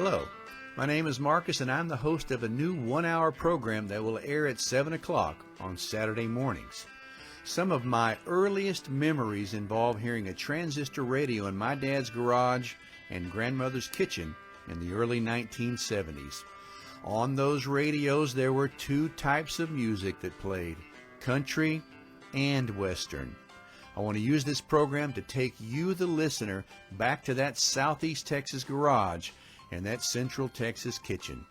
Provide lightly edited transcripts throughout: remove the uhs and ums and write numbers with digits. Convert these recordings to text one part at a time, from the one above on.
Hello, my name is Marcus and I'm the host of a new one-hour program that will air at 7 o'clock on Saturday mornings. Some of my earliest memories involve hearing a transistor radio in my dad's garage and grandmother's kitchen in the early 1970s. On those radios there were two types of music that played, country and western. I want to use this program to take you, the listener, back to that Southeast Texas garage and that Central Texas kitchen.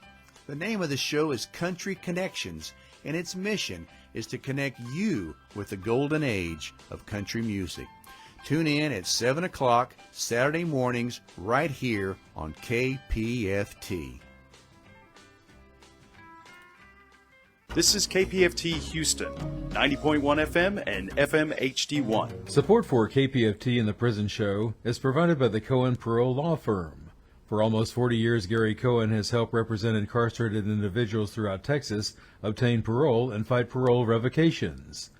The name of the show is Country Connections, and its mission is to connect you with the golden age of country music. Tune in at 7 o'clock Saturday mornings right here on KPFT. This is KPFT Houston, 90.1 FM and FM HD1. Support for KPFT and the Prison Show is provided by the Cohen Parole Law Firm. For almost 40 years, Gary Cohen has helped represent incarcerated individuals throughout Texas obtain parole and fight parole revocations.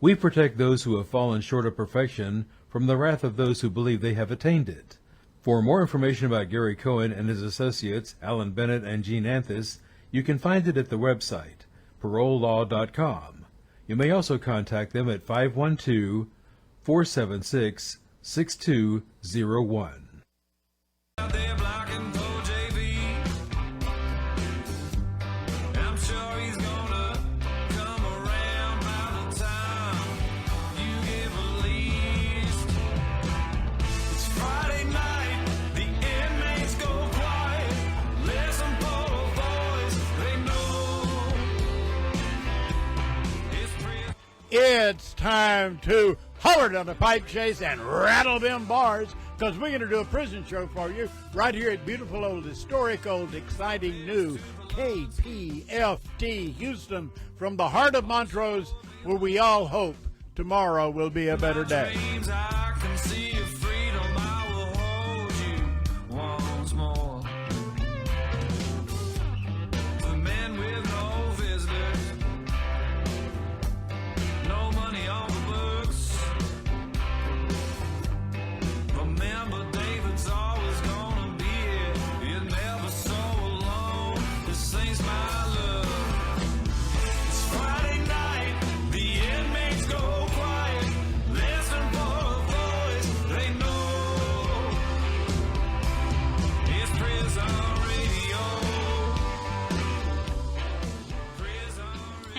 We protect those who have fallen short of perfection from the wrath of those who believe they have attained it. For more information about Gary Cohen and his associates, Alan Bennett and Gene Anthis, you can find it at the website, parolelaw.com. You may also contact them at 512-476-6201. It's time to holler down the pipe chase and rattle them bars, because we're going to do a prison show for you right here at beautiful old, historic old, exciting new KPFT Houston, from the heart of Montrose, where we all hope tomorrow will be a better day.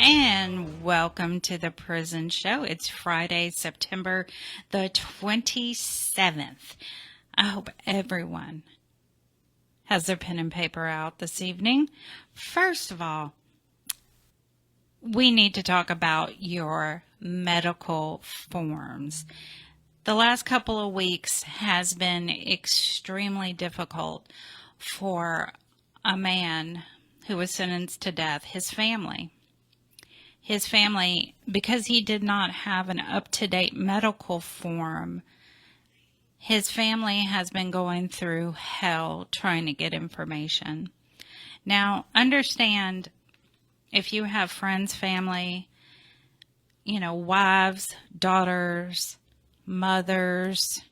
And welcome to the Prison Show. It's Friday, September the 27th. I hope everyone has their pen and paper out this evening. First of all, we need to talk about your medical forms. The last couple of weeks has been extremely difficult for a man who was sentenced to death, his family. His family, because he did not have an up-to-date medical form, his family has been going through hell trying to get information. Now, understand, if you have friends, family, wives, daughters, mothers,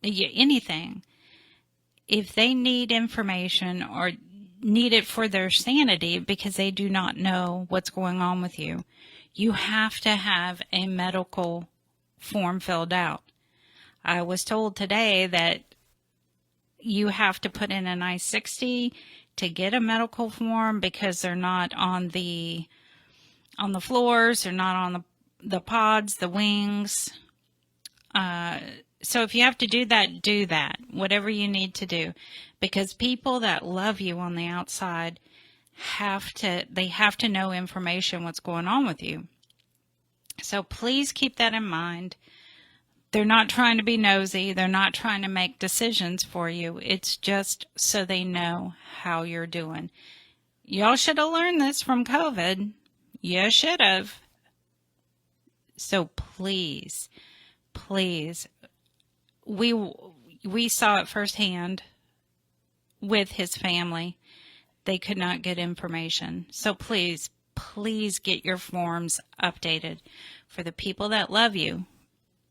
anything, if they need information or need it for their sanity because they do not know what's going on with you, you have to have a medical form filled out. I was told today that you have to put in an I-60 to get a medical form because they're not on the floors, they're not on the pods, the wings. So if you have to do that, whatever you need to do, because people that love you on the outside have to know information, what's going on with you. So please keep that in mind. They're not trying to be nosy. They're not trying to make decisions for you. It's just so they know how you're doing. Y'all should have learned this from COVID. You should have. So please, we saw it firsthand with his family. They could not get information. So please get your forms updated for the people that love you,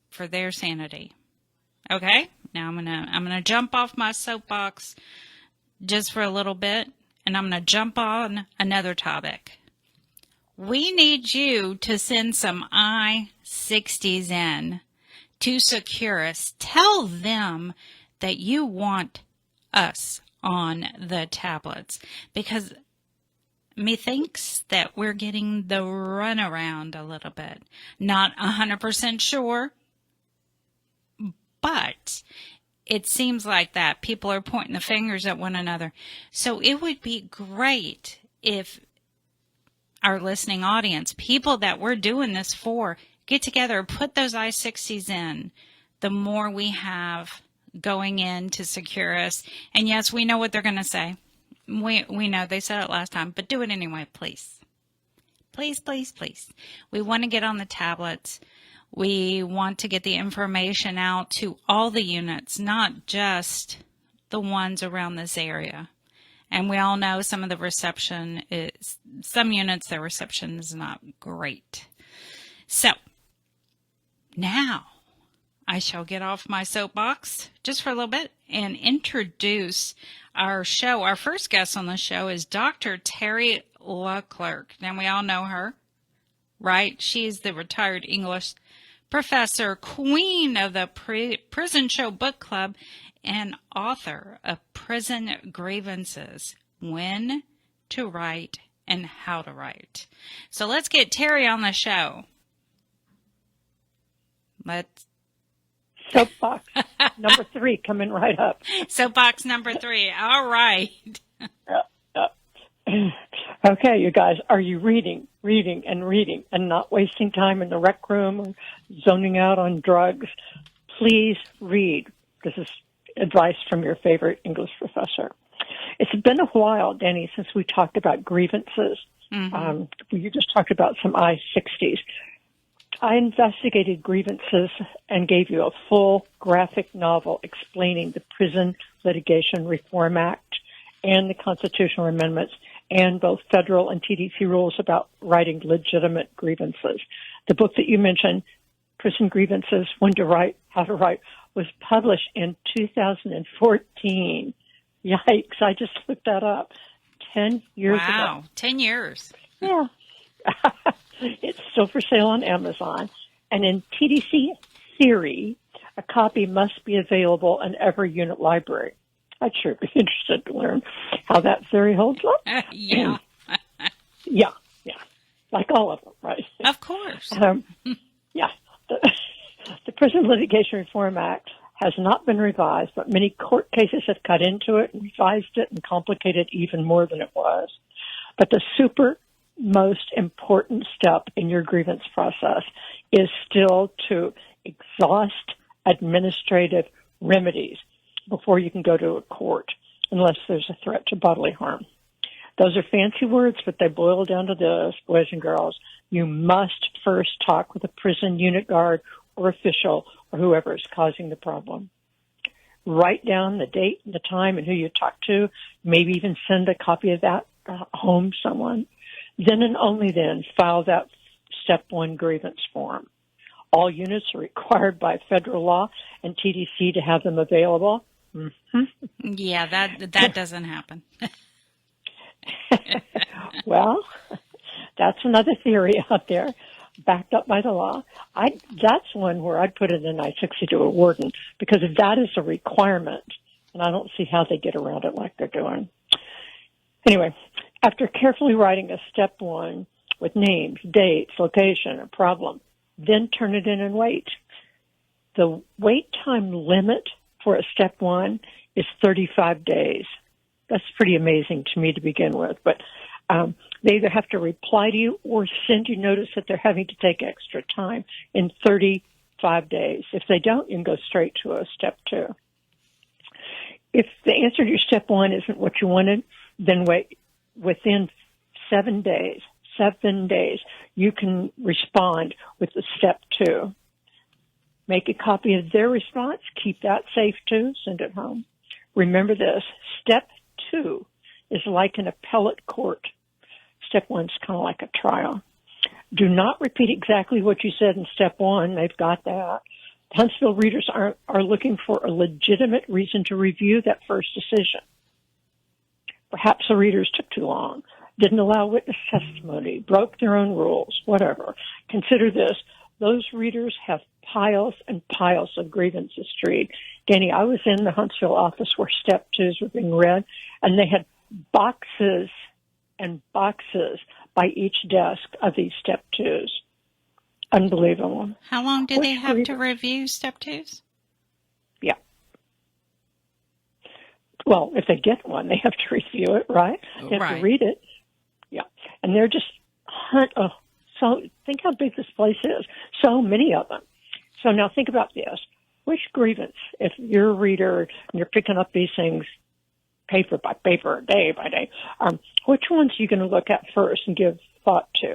for their sanity. Okay? Now I'm gonna jump off my soapbox just for a little bit, and I'm going to jump on another topic. We need you to send some I-60s in to Securus. Tell them that you want us on the tablets, because methinks that we're getting the runaround a little bit. Not 100% sure, but it seems like that. People are pointing the fingers at one another. So it would be great if our listening audience, people that we're doing this for, get together, put those I-60s in. The more we have going in to Securus, and yes, we know what they're going to say. We know they said it last time, but do it anyway, please. Please, please, please. We want to get on the tablets. We want to get the information out to all the units, not just the ones around this area. And we all know some of the reception is, some units, their reception is not great. So, now I shall get off my soapbox just for a little bit and introduce our show. Our first guest on the show is Dr. Terri LeClercq. Now, we all know her, right? She's the retired English professor, queen of the Prison Show Book Club, and author of Prison Grievances, When to Write and How to Write. So let's get Terri on the show. Soapbox number 3 coming right up. Soapbox number 3. All right. Okay, you guys, are you reading, and not wasting time in the rec room or zoning out on drugs? Please read. This is advice from your favorite English professor. It's been a while, Dani, since we talked about grievances. You just talked about some I-60s. I investigated grievances and gave you a full graphic novel explaining the Prison Litigation Reform Act and the constitutional amendments and both federal and TDC rules about writing legitimate grievances. The book that you mentioned, Prison Grievances, When to Write, How to Write, was published in 2014. Yikes, I just looked that up. 10 years ago. Wow, 10 years. Yeah. It's still for sale on Amazon. And in TDC theory, a copy must be available in every unit library. I'd sure be interested to learn how that theory holds up. Yeah. Yeah. Like all of them, right? Of course. Yeah. The Prison Litigation Reform Act has not been revised, but many court cases have cut into it and revised it and complicated it even more than it was. But the most important step in your grievance process is still to exhaust administrative remedies before you can go to a court, unless there's a threat to bodily harm. Those are fancy words, but they boil down to this, boys and girls. You must first talk with a prison unit guard or official or whoever is causing the problem. Write down the date and the time and who you talk to, maybe even send a copy of that home someone. Then and only then file that Step 1 grievance form. All units are required by federal law and TDC to have them available. Yeah, that doesn't happen. Well, that's another theory out there, backed up by the law. That's one where I'd put it in I-60 to a warden, because if that is a requirement, and I don't see how they get around it like they're doing. Anyway, after carefully writing a Step 1 with names, dates, location, a problem, then turn it in and wait. The wait time limit for a Step 1 is 35 days. That's pretty amazing to me to begin with, but they either have to reply to you or send you notice that they're having to take extra time in 35 days. If they don't, you can go straight to a Step 2. If the answer to your Step 1 isn't what you wanted, then wait. Within 7 days, you can respond with the Step 2. Make a copy of their response. Keep that safe too. Send it home. Remember this. Step 2 is like an appellate court. Step 1 is kind of like a trial. Do not repeat exactly what you said in Step 1. They've got that. Huntsville readers are looking for a legitimate reason to review that first decision. Perhaps the readers took too long, didn't allow witness testimony, broke their own rules, whatever. Consider this. Those readers have piles and piles of grievances to read. Dani, I was in the Huntsville office where Step 2s were being read, and they had boxes and boxes by each desk of these Step 2s. Unbelievable. How long do they have to review Step 2s? Yeah. Well, if they get one, they have to review it, right? They have to read it. Yeah. And they're just, so think how big this place is. So many of them. So now think about this. Which grievance, if you're a reader and you're picking up these things paper by paper, day by day, which ones are you going to look at first and give thought to?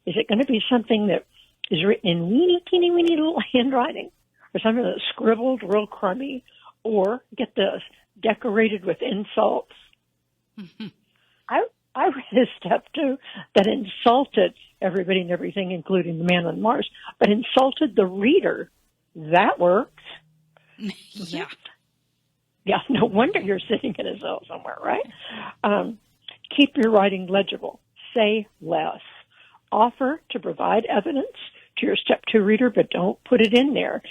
Is it going to be something that is written in weeny, teeny, weeny little handwriting, or something that's scribbled real crummy, or, get this, decorated with insults? Mm-hmm. I read a Step 2 that insulted everybody and everything, including the man on Mars, but insulted the reader. That works. Yeah. Yeah, no wonder you're sitting in a cell somewhere, right? Keep your writing legible. Say less. Offer to provide evidence to your Step 2 reader, but don't put it in there.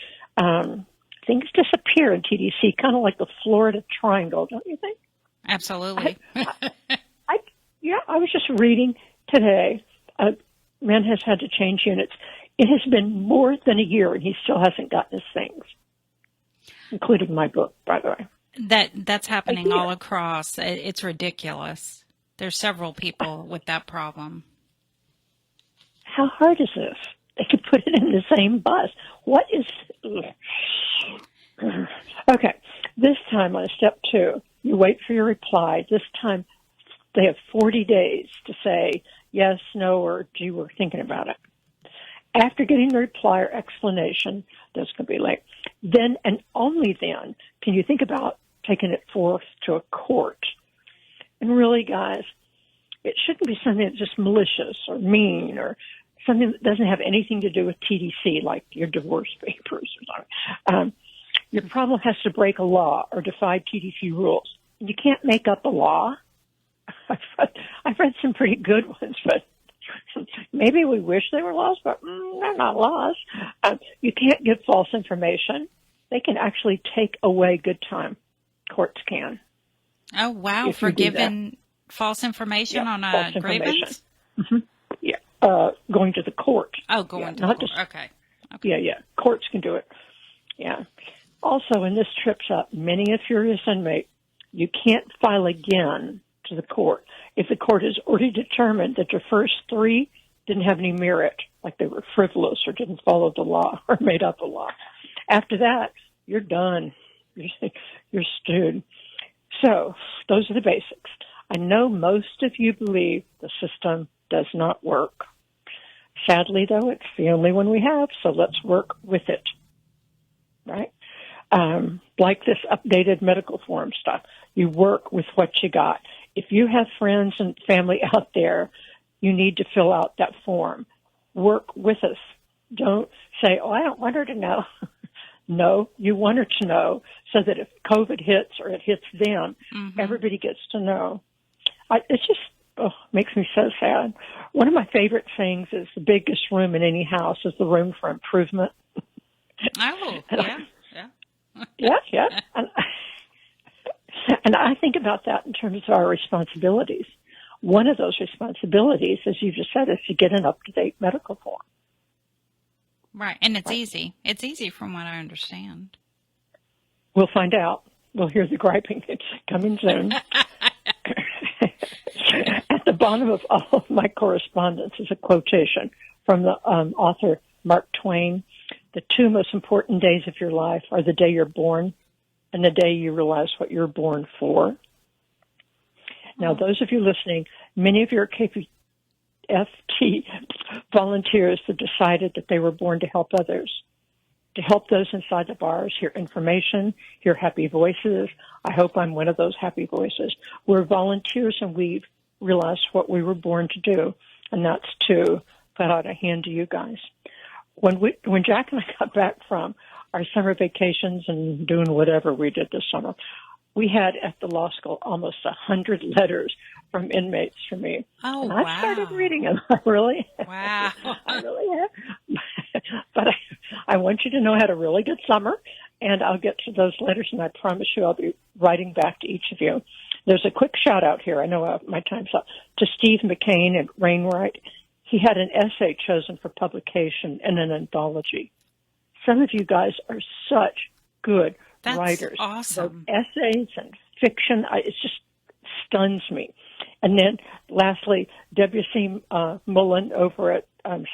Things disappear in TDC, kind of like the Florida Triangle, don't you think? Absolutely. I was just reading today. A man has had to change units. It has been more than a year, and he still hasn't gotten his things, including my book, by the way. That's happening all across. It's ridiculous. There's several people with that problem. How hard is this? They could put it in the same bus. What is... Okay, this time on Step 2, you wait for your reply. This time, they have 40 days to say yes, no, or gee, we're thinking about it. After getting the reply or explanation, that's going to be late. Then and only then can you think about taking it forth to a court. And really, guys, it shouldn't be something that's just malicious or mean or something that doesn't have anything to do with TDC, like your divorce papers or something. Your problem has to break a law or defy TDC rules. You can't make up a law. I've read some pretty good ones, but maybe we wish they were laws, but they're not laws. You can't give false information. They can actually take away good time. Courts can. Oh, wow. For giving false information on a grievance? Mm-hmm. Yeah. Going to the court. Oh, going to the court. Okay. Yeah. Courts can do it. Yeah. Also, and this trips up many a furious inmate, you can't file again to the court if the court has already determined that your first 3 didn't have any merit, like they were frivolous or didn't follow the law or made up a law. After that, you're done. You're stewed. So those are the basics. I know most of you believe the system does not work. Sadly, though, it's the only one we have, so let's work with it, right? Like this updated medical form stuff. You work with what you got. If you have friends and family out there, you need to fill out that form. Work with us. Don't say, I don't want her to know. No, you want her to know so that if COVID hits or it hits them, everybody gets to know. It just makes me so sad. One of my favorite things is the biggest room in any house is the room for improvement. Oh, Yeah. And I think about that in terms of our responsibilities. One of those responsibilities, as you just said, is to get an up-to-date medical form. Right, and it's easy. It's easy from what I understand. We'll find out. We'll hear the griping coming soon. At the bottom of all of my correspondence is a quotation from the author Mark Twain. The 2 most important days of your life are the day you're born and the day you realize what you're born for. Now, those of you listening, many of your KPFT volunteers have decided that they were born to help others, to help those inside the bars hear information, hear happy voices. I hope I'm one of those happy voices. We're volunteers and we've realized what we were born to do, and that's to put out a hand to you guys. When Jack and I got back from our summer vacations and doing whatever we did this summer, we had at the law school almost 100 letters from inmates for me. Oh, and wow. I started reading them. I really Wow. I really have. But I want you to know I had a really good summer, and I'll get to those letters, and I promise you I'll be writing back to each of you. There's a quick shout-out here. I know my time's up. To Steve McCain at Rainwright. He had an essay chosen for publication in an anthology. Some of you guys are such good That's writers. awesome. Both essays and fiction, it just stuns me. And then, lastly, W.C. Mullen over at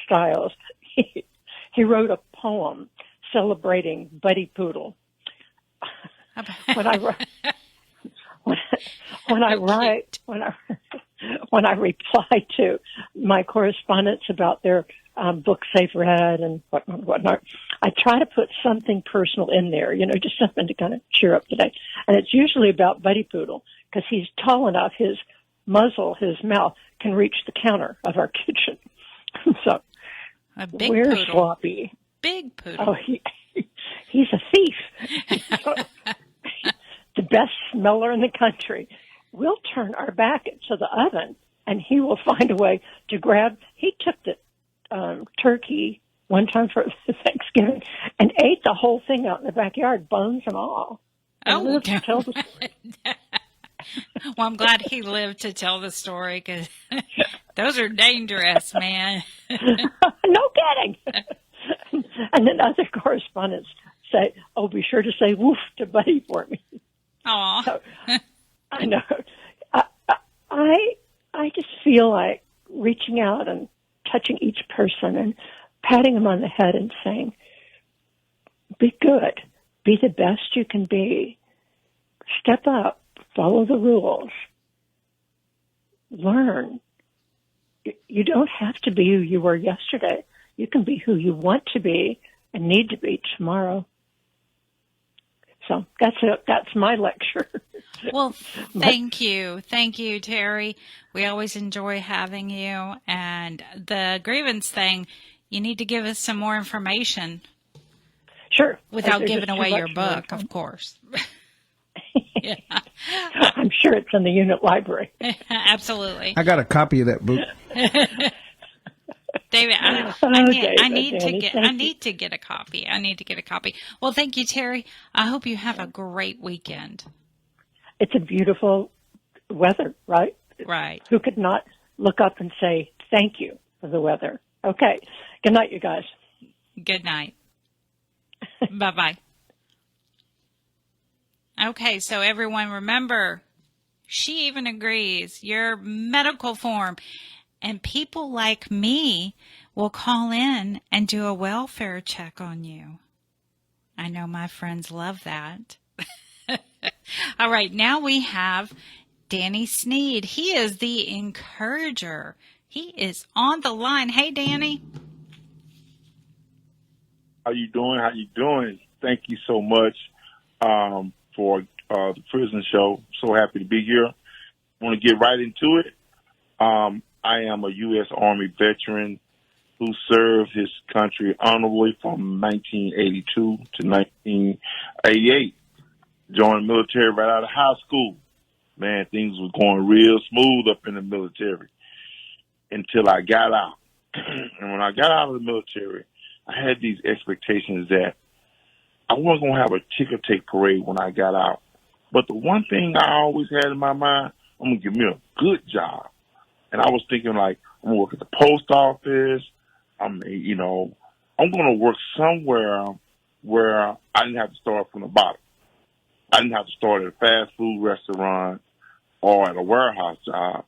Styles. He wrote a poem celebrating Buddy Poodle. When I reply to my correspondents about their books they've read and whatnot, I try to put something personal in there, just something to kind of cheer up the day. And it's usually about Buddy Poodle because he's tall enough, his muzzle, his mouth can reach the counter of our kitchen. So, A big where's poodle. Sloppy? Big poodle. Oh, he's a thief. The best smeller in the country. We'll turn our back to the oven, and he will find a way to grab. He took the turkey one time for Thanksgiving and ate the whole thing out in the backyard, bones and all. And lived to tell the story. Well, I'm glad he lived to tell the story because those are dangerous, man. No kidding. And then other correspondents say, "Oh, be sure to say woof to Buddy for me." Aw. So, I know. I just feel like reaching out and touching each person and patting them on the head and saying, "Be good. Be the best you can be. Step up. Follow the rules. Learn. You don't have to be who you were yesterday. You can be who you want to be and need to be tomorrow." So that's it. That's my lecture. Well, thank you. Thank you, Terri. We always enjoy having you. And the grievance thing, you need to give us some more information. Sure. Without There's giving just away too your much book, more. of course. Yeah. I'm sure it's in the unit library. Absolutely. I got a copy of that book. David, I need to get a copy. I need to get a copy. Well, thank you, Terri. I hope you have a great weekend. It's a beautiful weather, right? Right. Who could not look up and say thank you for the weather? Okay. Good night, you guys. Good night. Bye-bye. Okay, so everyone remember, she even agrees, your medical form. And people like me will call in and do a welfare check on you. I know my friends love that. All right, now we have Dani Sneed. He is the encourager. He is on the line. Hey, Dani. How you doing? Thank you so much for the prison show. So happy to be here. Want to get right into it. I am a U.S. Army veteran who served his country honorably from 1982 to 1988. Joined the military right out of high school. Man, things was going real smooth up in the military until I got out. And when I got out of the military, I had these expectations that I wasn't going to have a ticker tape parade when I got out. But the one thing I always had in my mind, I'm going to give me a good job. And I was thinking, like, I'm going to work at the post office. I'm going to work somewhere where I didn't have to start from the bottom. I didn't have to start at a fast food restaurant or at a warehouse job.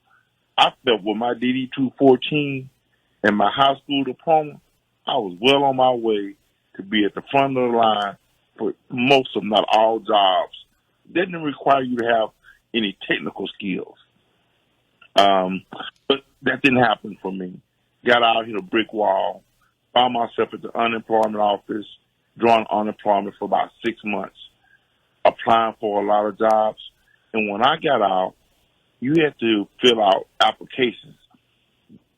I felt with my DD-214 and my high school diploma, I was well on my way to be at the front of the line for most, if not all, jobs. It didn't require you to have any technical skills. But that didn't happen for me. Got out, hit a brick wall, found myself at the unemployment office, drawing unemployment for about 6 months, applying for a lot of jobs. And when I got out, you had to fill out applications.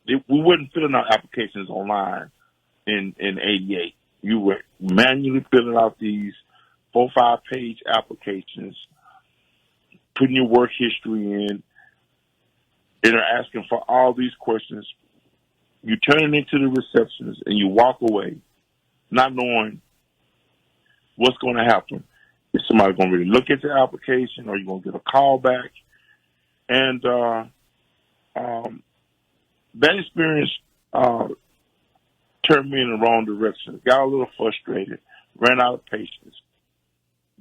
We weren't filling out applications online in 88. You were manually filling out these 4 or 5 page applications. putting your work history in, and they're asking for all these questions. You turn it into the receptionist and you walk away not knowing what's going to happen. Is somebody going to really look at the application, or you going to get a call back? And that experience turned me in the wrong direction. Got a little frustrated, ran out of patience.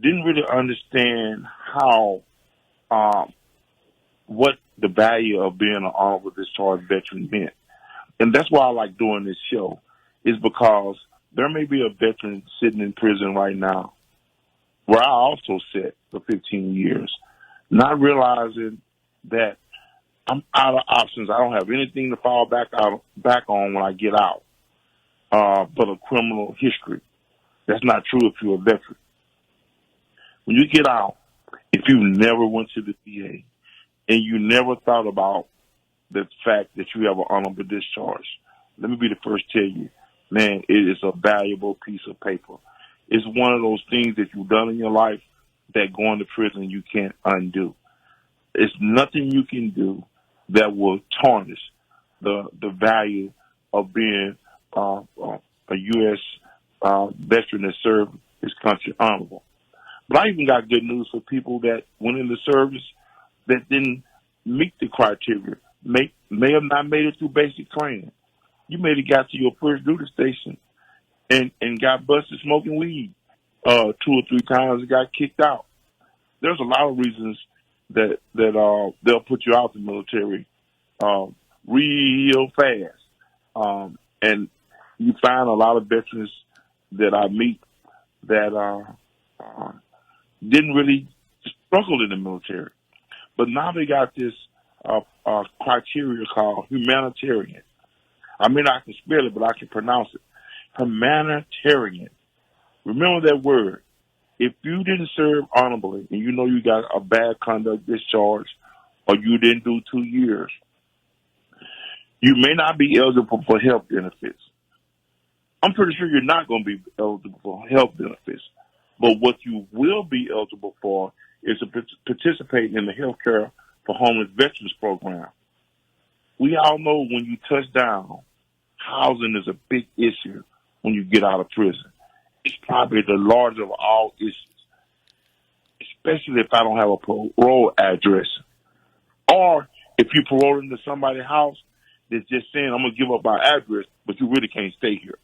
Didn't really understand how what the value of being an honorable discharge veteran meant. And that's why I like doing this show, is because there may be a veteran sitting in prison right now where I also sat for 15 years, not realizing that I'm out of options. I don't have anything to fall back on when I get out, but a criminal history. That's not true if you're a veteran. When you get out, if you never went to the VA and you never thought about the fact that you have an honorable discharge, let me be the first to tell you, man, it is a valuable piece of paper. It's one of those things that you've done in your life that going to prison you can't undo. It's nothing you can do that will tarnish the value of being a U.S. Veteran that served his country honorable. But I even got good news for people that went into service that didn't meet the criteria, may have not made it through basic training. You may have got to your first duty station and got busted smoking weed 2 or 3 times and got kicked out. There's a lot of reasons that they'll put you out the military real fast. And you find a lot of veterans that I meet that didn't really struggle in the military. But now they got this criteria called humanitarian. I mean, I can spell it, but I can pronounce it. Humanitarian. Remember that word. If you didn't serve honorably and you know you got a bad conduct discharge or you didn't do 2 years, you may not be eligible for health benefits. I'm pretty sure you're not going to be eligible for health benefits. But what you will be eligible for is to participate in the Healthcare for Homeless Veterans program. We all know when you touch down, housing is a big issue when you get out of prison. It's probably the largest of all issues, especially if I don't have a parole address. Or if you parole into somebody's house that's just saying, I'm going to give up my address, but you really can't stay here.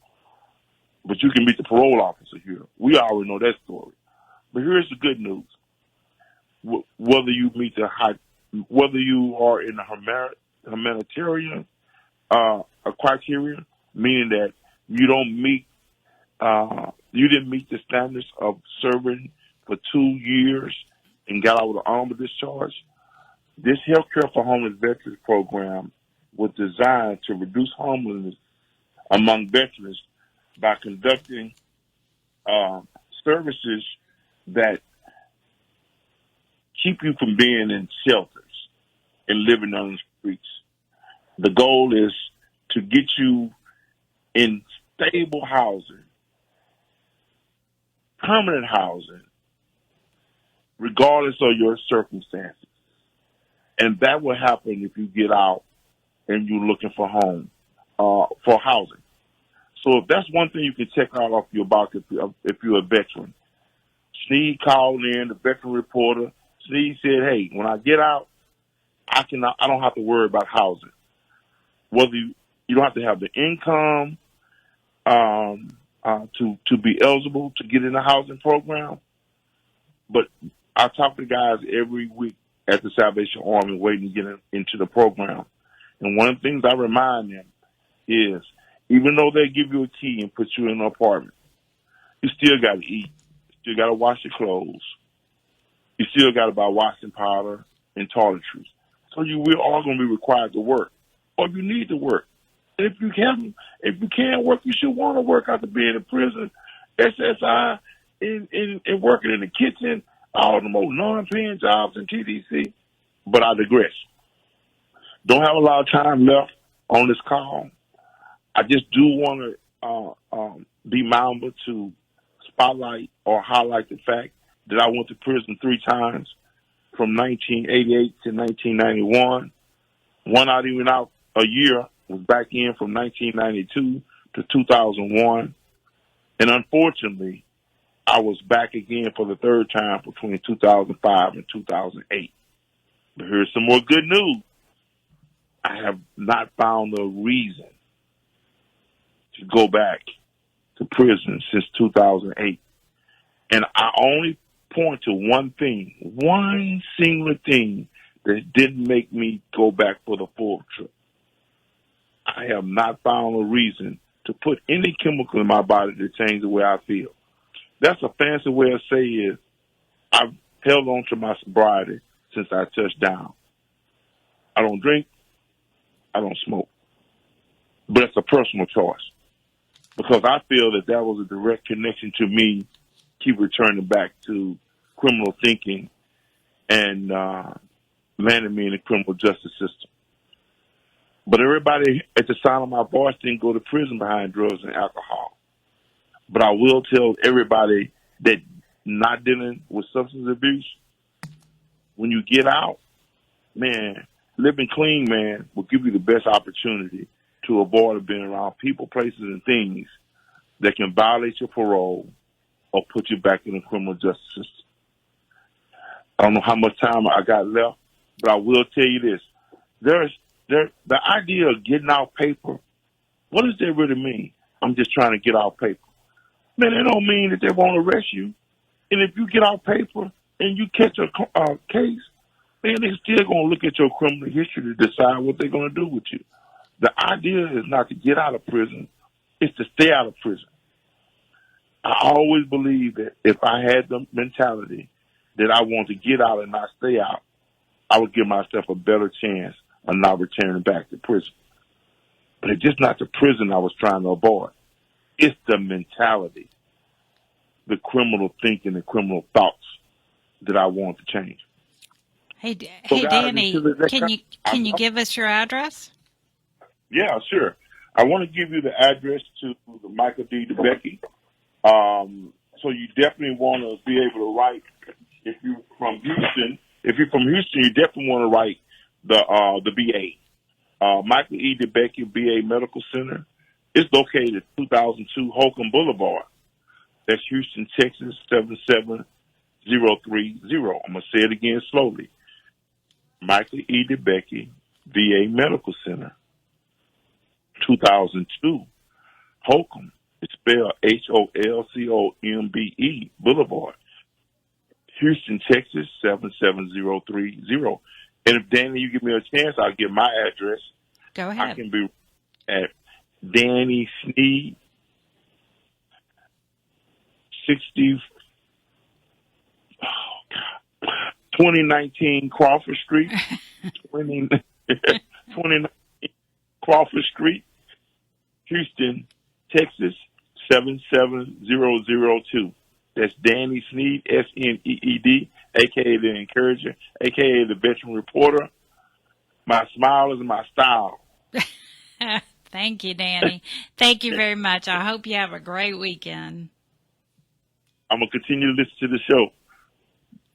But you can meet the parole officer here. We already know that story. But here's the good news. Whether you meet whether you are in the humanitarian criteria, meaning that you don't meet, you didn't meet the standards of serving for 2 years and got out with an honorable discharge. This Healthcare for Homeless Veterans program was designed to reduce homelessness among veterans by conducting services that keep you from being in shelters and living on the streets. The goal is to get you in stable housing, permanent housing, regardless of your circumstances. And that will happen if you get out and you're looking for for housing. So if that's one thing you can check out off your box if you're a veteran. Sneed called in, the veteran reporter. Sneed said, hey, when I get out, I don't have to worry about housing. Whether you don't have to have the income to be eligible to get in the housing program. But I talk to guys every week at the Salvation Army waiting to get into the program. And one of the things I remind them is, even though they give you a key and put you in an apartment, you still got to eat. You still got to wash your clothes. You still got to buy washing powder and toiletries. So we're all going to be required to work, or you need to work. If you can't work, you should want to work after being in prison, SSI, and working in the kitchen, all the most non-paying jobs in TDC. But I digress. Don't have a lot of time left on this call. I just do want to be mindful to spotlight or highlight the fact that I went to prison 3 times from 1988 to 1991. One out even out a year, was back in from 1992 to 2001. And unfortunately, I was back again for the third time between 2005 and 2008. But here's some more good news. I have not found a reason to go back to prison since 2008. And I only point to one thing, one singular thing that didn't make me go back for the full trip. I have not found a reason to put any chemical in my body to change the way I feel. That's a fancy way of saying is I've held on to my sobriety since I touched down. I don't drink. I don't smoke. But it's a personal choice because I feel that that was a direct connection to me keep returning back to criminal thinking and landing me in the criminal justice system. But everybody at the sound of my voice didn't go to prison behind drugs and alcohol. But I will tell everybody that not dealing with substance abuse, when you get out, man, living clean, man, will give you the best opportunity to avoid being around people, places, and things that can violate your parole or put you back in the criminal justice system. I don't know how much time I got left, but I will tell you this. The idea of getting out paper, what does that really mean? I'm just trying to get out paper. Man, that don't mean that they won't arrest you. And if you get out paper and you catch a case, man, they're still going to look at your criminal history to decide what they're going to do with you. The idea is not to get out of prison. It's to stay out of prison. I always believe that if I had the mentality that I want to get out and not stay out, I would give myself a better chance of not returning back to prison. But it's just not the prison I was trying to avoid. It's the mentality, the criminal thinking, the criminal thoughts that I want to change. Hey, So hey, guys, Danny, can you give us your address? Yeah, sure. I want to give you the address to the Michael D. DeBecky. So you definitely want to be able to write. If you're from Houston, you definitely want to write the BA. Michael E. DeBecky BA Medical Center. It's located at 2002 Holcomb Boulevard. That's Houston, Texas 77030. I'm gonna say it again slowly. Michael E. DeBecky VA Medical Center, 2002 Holcomb. It's spelled HOLCOMBE Boulevard, Houston, Texas 77030. And if Danny, you give me a chance, I'll give my address. Go ahead. I can be at Dani Sneed, 2019 Crawford Street, 2019 Crawford Street, Houston, Texas 77002. That's Dani Sneed, SNEED, a.k.a. the Encourager, a.k.a. the Veteran Reporter. My smile is my style. Thank you, Danny. Thank you very much. I hope you have a great weekend. I'm going to continue to listen to the show.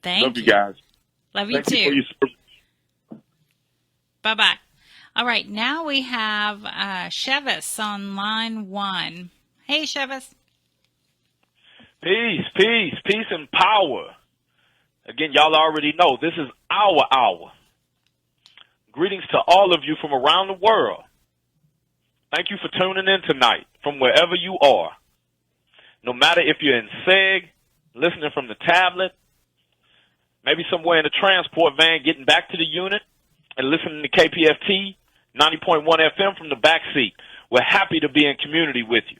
Love you guys. Love you Thank too. You for your service. Bye-bye. All right, now we have Chivas on line 1. Hey, Chivas. Peace and power. Again, y'all already know this is our hour. Greetings to all of you from around the world. Thank you for tuning in tonight from wherever you are. No matter if you're in SEG, listening from the tablet, maybe somewhere in a transport van getting back to the unit and listening to KPFT 90.1 FM from the back seat. We're happy to be in community with you.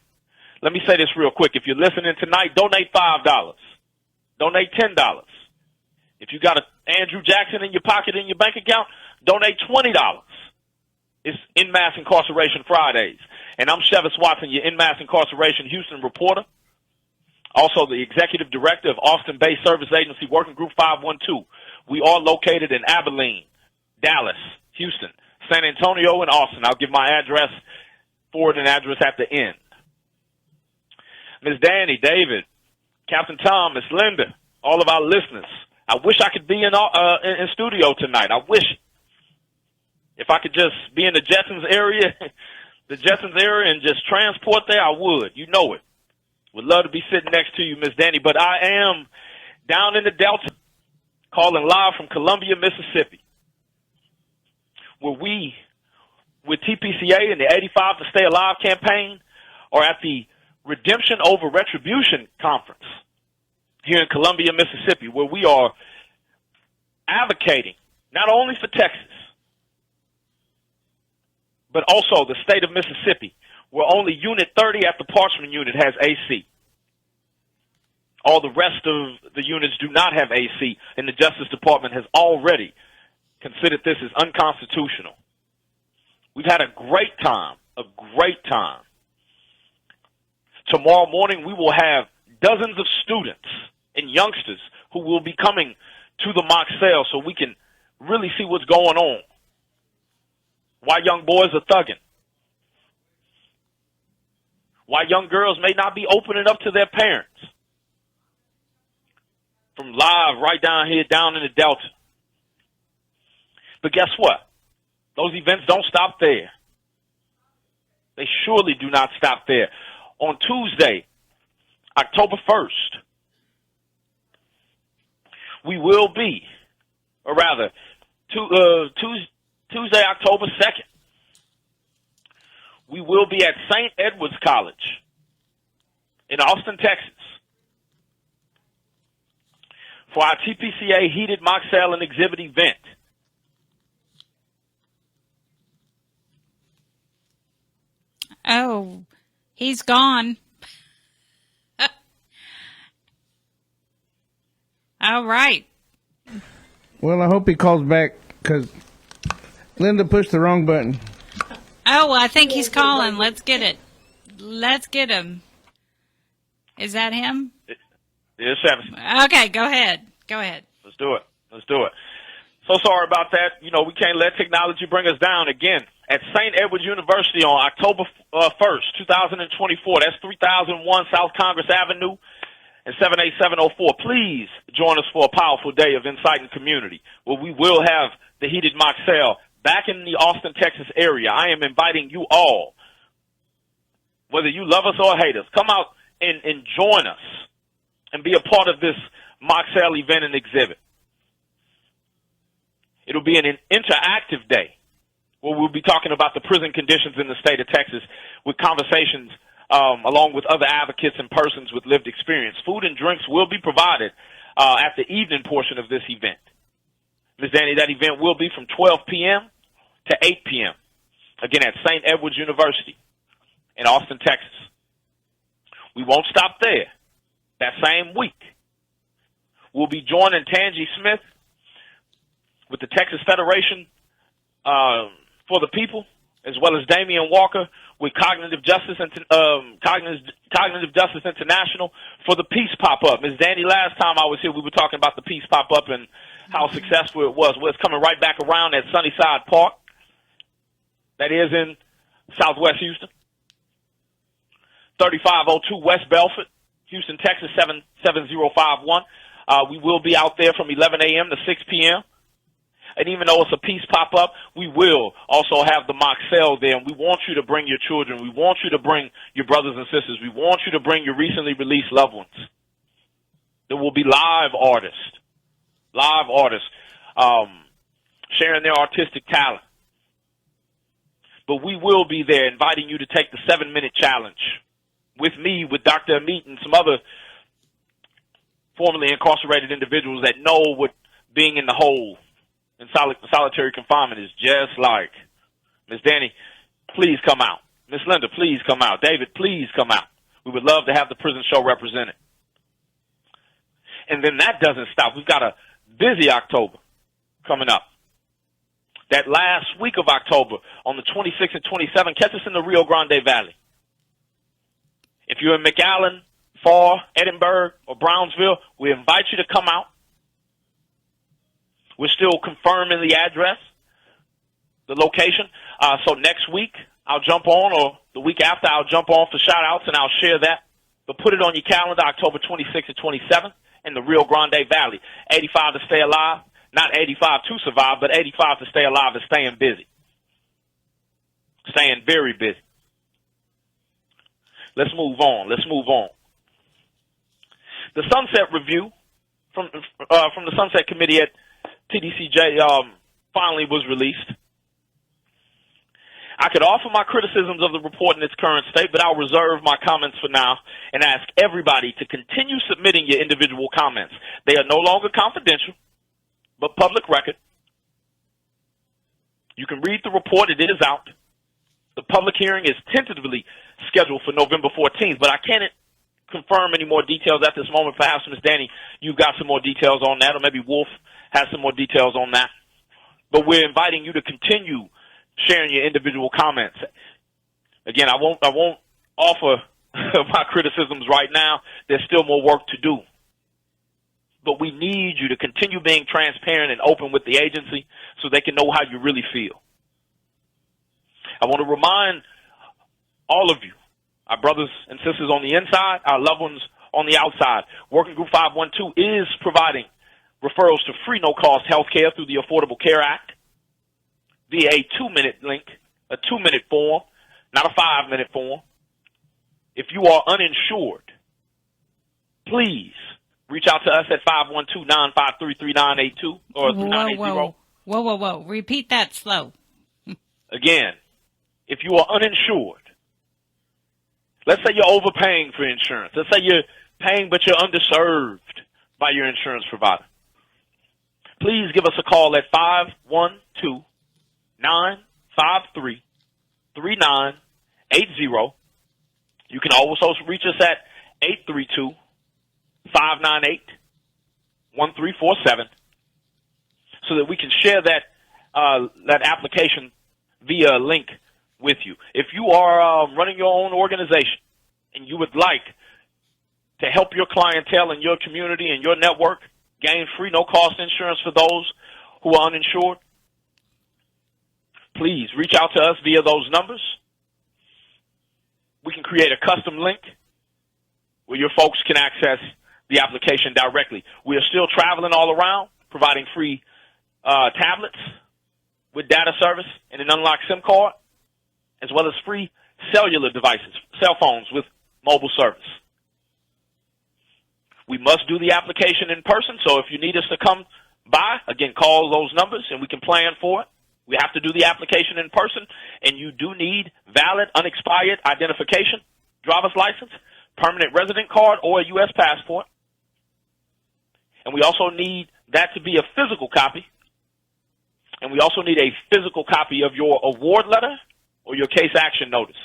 Let me say this real quick. If you're listening tonight, donate $5. Donate $10. If you got an Andrew Jackson in your pocket in your bank account, donate $20. It's In Mass Incarceration Fridays. And I'm Chevis Watson, your In Mass Incarceration Houston reporter. Also the executive director of Austin-based service agency Working Group 512. We are located in Abilene, Dallas, Houston, San Antonio, and Austin. I'll give my address, forward an address at the end. Ms. Dani, David, Captain Tom, Ms. Linda, all of our listeners, I wish I could be in studio tonight. I wish if I could just be in the Jetsons area, and just transport there, I would. You know it. Would love to be sitting next to you, Miss Dani. But I am down in the Delta, calling live from Columbia, Mississippi, where we, with TPCA and the 85 to Stay Alive campaign, are at the Redemption Over Retribution Conference here in Columbia, Mississippi, where we are advocating not only for Texas, but also the state of Mississippi, where only Unit 30 at the Parchman unit has AC. All the rest of the units do not have AC, and the Justice Department has already considered this as unconstitutional. We've had a great time, Tomorrow morning we will have dozens of students and youngsters who will be coming to the mock sale so we can really see what's going on. Why young boys are thugging. Why young girls may not be opening up to their parents. From live right down here, down in the Delta. But guess what? Those events don't stop there. They surely do not stop there. On Tuesday, October 1st, we will be, or rather, Tuesday, October 2nd, we will be at St. Edward's College in Austin, Texas, for our TPCA Heated Mock Sale and Exhibit event. Oh, he's gone. All right. Well, I hope he calls back because Linda pushed the wrong button. Oh, I think he's calling. Let's get it. Let's get him. Is that him? Yes, Seven. Okay, go ahead. Let's do it. So sorry about that. You know, we can't let technology bring us down again. At St. Edward's University on October 1st, 2024. That's 3001 South Congress Avenue and 78704. Please join us for a powerful day of insight and community where we will have the heated mock sale back in the Austin, Texas area. I am inviting you all, whether you love us or hate us, come out and join us and be a part of this mock sale event and exhibit. It'll be an interactive day where we'll be talking about the prison conditions in the state of Texas with conversations along with other advocates and persons with lived experience. Food and drinks will be provided at the evening portion of this event. Ms. Dani, that event will be from 12 p.m. to 8 p.m., again at St. Edward's University in Austin, Texas. We won't stop there. That same week, we'll be joining Tangi Smith with the Texas Federation for the People, as well as Damian Walker with Cognitive Justice International for the Peace Pop-Up. Ms. Dani, last time I was here, we were talking about the Peace Pop-Up and how successful it was. Well, it's coming right back around at Sunnyside Park. That is in Southwest Houston. 3502 West Belford, Houston, Texas, 77051. We will be out there from 11 a.m. to 6 p.m. And even though it's a peace pop-up, we will also have the mock sale there. And we want you to bring your children. We want you to bring your brothers and sisters. We want you to bring your recently released loved ones. There will be live artists sharing their artistic talent. But we will be there inviting you to take the 7-minute challenge with me, with Dr. Amit, and some other formerly incarcerated individuals that know what being in the hole in solitary confinement is just like. Ms. Dani, please come out. Ms. Linda, please come out. David, please come out. We would love to have the prison show represented. And then that doesn't stop. We've got a busy October coming up. That last week of October, on the 26th and 27th, catch us in the Rio Grande Valley. If you're in McAllen, Farr, Edinburgh, or Brownsville, we invite you to come out. We're still confirming the address, the location. So next week, I'll jump on, or the week after, I'll jump on for shout-outs, and I'll share that. But put it on your calendar, October 26th and 27th in the Rio Grande Valley. 85 to stay alive, not 85 to survive, but 85 to stay alive and staying busy. Staying very busy. Let's move on. The Sunset Review from the Sunset Committee at TDCJ finally was released. I could offer my criticisms of the report in its current state, but I'll reserve my comments for now and ask everybody to continue submitting your individual comments. They are no longer confidential, but public record. You can read the report. It is out. The public hearing is tentatively scheduled for November 14th, but I can't confirm any more details at this moment. Perhaps, Ms. Dani, you've got some more details on that, or maybe Wolf has some more details on that. But we're inviting you to continue sharing your individual comments. Again, I won't offer my criticisms right now. There's still more work to do. But we need you to continue being transparent and open with the agency so they can know how you really feel. I want to remind all of you, our brothers and sisters on the inside, our loved ones on the outside, Working Group 512 is providing referrals to free, no-cost health care through the Affordable Care Act via a 2-minute link, a 2-minute form, not a 5-minute form. If you are uninsured, please reach out to us at 512-953-3982 or 3980. Whoa. Repeat that slow. Again, if you are uninsured, let's say you're overpaying for insurance. Let's say you're paying but you're underserved by your insurance provider. Please give us a call at 512-953-3980. You can also reach us at 832-598-1347 so that we can share that application via a link with you. If you are running your own organization and you would like to help your clientele and your community and your network gain free, no-cost insurance for those who are uninsured, please reach out to us via those numbers. We can create a custom link where your folks can access the application directly. We are still traveling all around, providing free tablets with data service and an unlocked SIM card, as well as free cellular devices, cell phones with mobile service. We must do the application in person, so if you need us to come by, again, call those numbers and we can plan for it. We have to do the application in person, and you do need valid, unexpired identification, driver's license, permanent resident card, or a U.S. passport. And we also need that to be a physical copy. And we also need a physical copy of your award letter or your case action notice.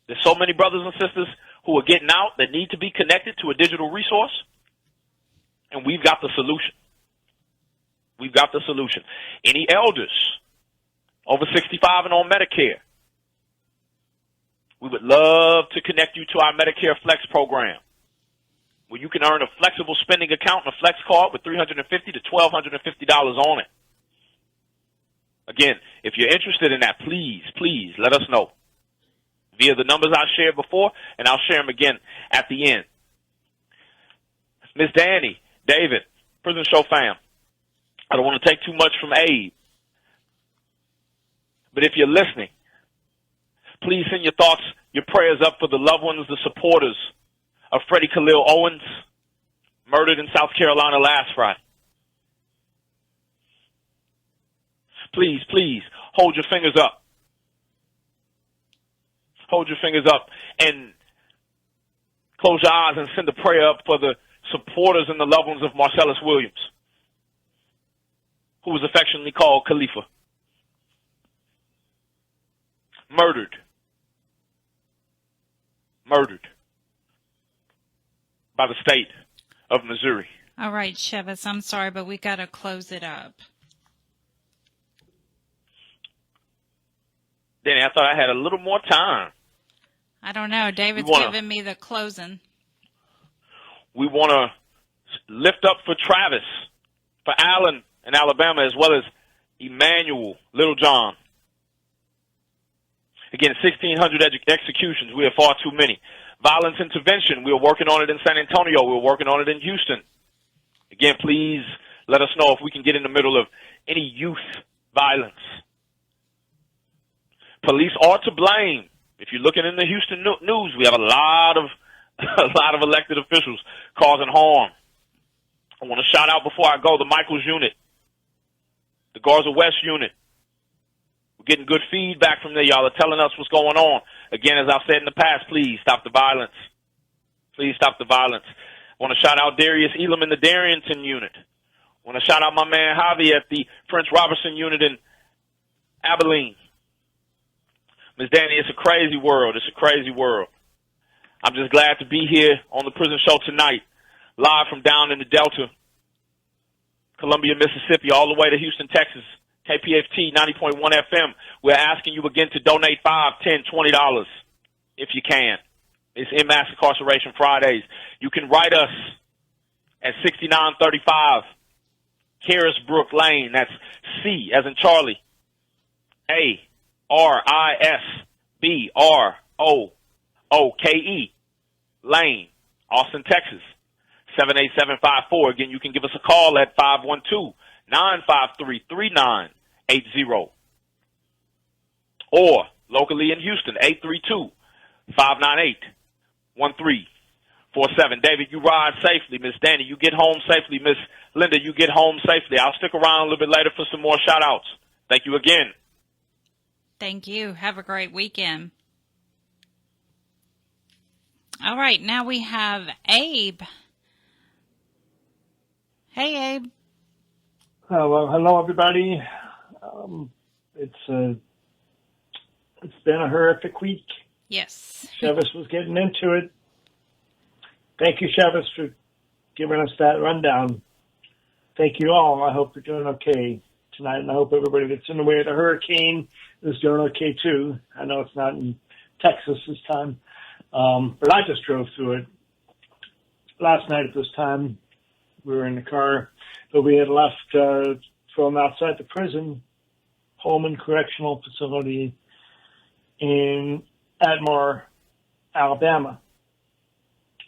There's so many brothers and sisters who are getting out that need to be connected to a digital resource, and we've got the solution. We've got the solution. Any elders over 65 and on Medicare, we would love to connect you to our Medicare Flex program, where you can earn a flexible spending account and a flex card with $350 to $1,250 on it. Again, if you're interested in that, please let us know via the numbers I shared before, and I'll share them again at the end. Ms. Dani, David, Prison Show fam, I don't want to take too much from Abe, but if you're listening, please send your thoughts, your prayers up for the loved ones, the supporters of Freddie Khalil Owens, murdered in South Carolina last Friday. Please, hold your fingers up. Hold your fingers up and close your eyes and send a prayer up for the supporters and the loved ones of Marcellus Williams, who was affectionately called Khalifa. Murdered by the state of Missouri. All right, Chivas, I'm sorry, but we got to close it up. Dani, I thought I had a little more time. I don't know. David's giving me the closing. We want to lift up for Travis, for Allen in Alabama, as well as Emmanuel Littlejohn. Again, 1,600 executions. We have far too many. Violence intervention. We are working on it in San Antonio. We're working on it in Houston. Again, please let us know if we can get in the middle of any youth violence. Police are to blame. If you're looking in the Houston news, we have a lot of elected officials causing harm. I want to shout out before I go the Michaels unit, the Garza West unit. We're getting good feedback from there. Y'all are telling us what's going on. Again, as I've said in the past, please stop the violence. Please stop the violence. I want to shout out Darius Elam in the Darrington unit. I want to shout out my man Javi at the French Robertson unit in Abilene. Ms. Dani, it's a crazy world. It's a crazy world. I'm just glad to be here on the prison show tonight, live from down in the Delta, Columbia, Mississippi, all the way to Houston, Texas, KPFT 90.1 FM. We're asking you again to donate $5, $10, $20 if you can. It's in Mass Incarceration Fridays. You can write us at 6935 Harrisbrook Lane. That's C as in Charlie, ARISBROOKE Lane, Austin, Texas, 78754. Again, you can give us a call at 512-953-3980. Or locally in Houston, 832-598-1347. David, you ride safely. Miss Dani, you get home safely. Miss Linda, you get home safely. I'll stick around a little bit later for some more shout-outs. Thank you again. Thank you. Have a great weekend. All right, now we have Abe. Hey, Abe. Hello, everybody. It's been a horrific week. Yes. Chivas was getting into it. Thank you, Chivas, for giving us that rundown. Thank you all. I hope you're doing okay tonight, and I hope everybody that's in the way of the hurricane is doing okay, too. I know it's not in Texas this time, but I just drove through it. Last night at this time, we were in the car, but we had left from outside the prison, Holman Correctional Facility in Atmore, Alabama,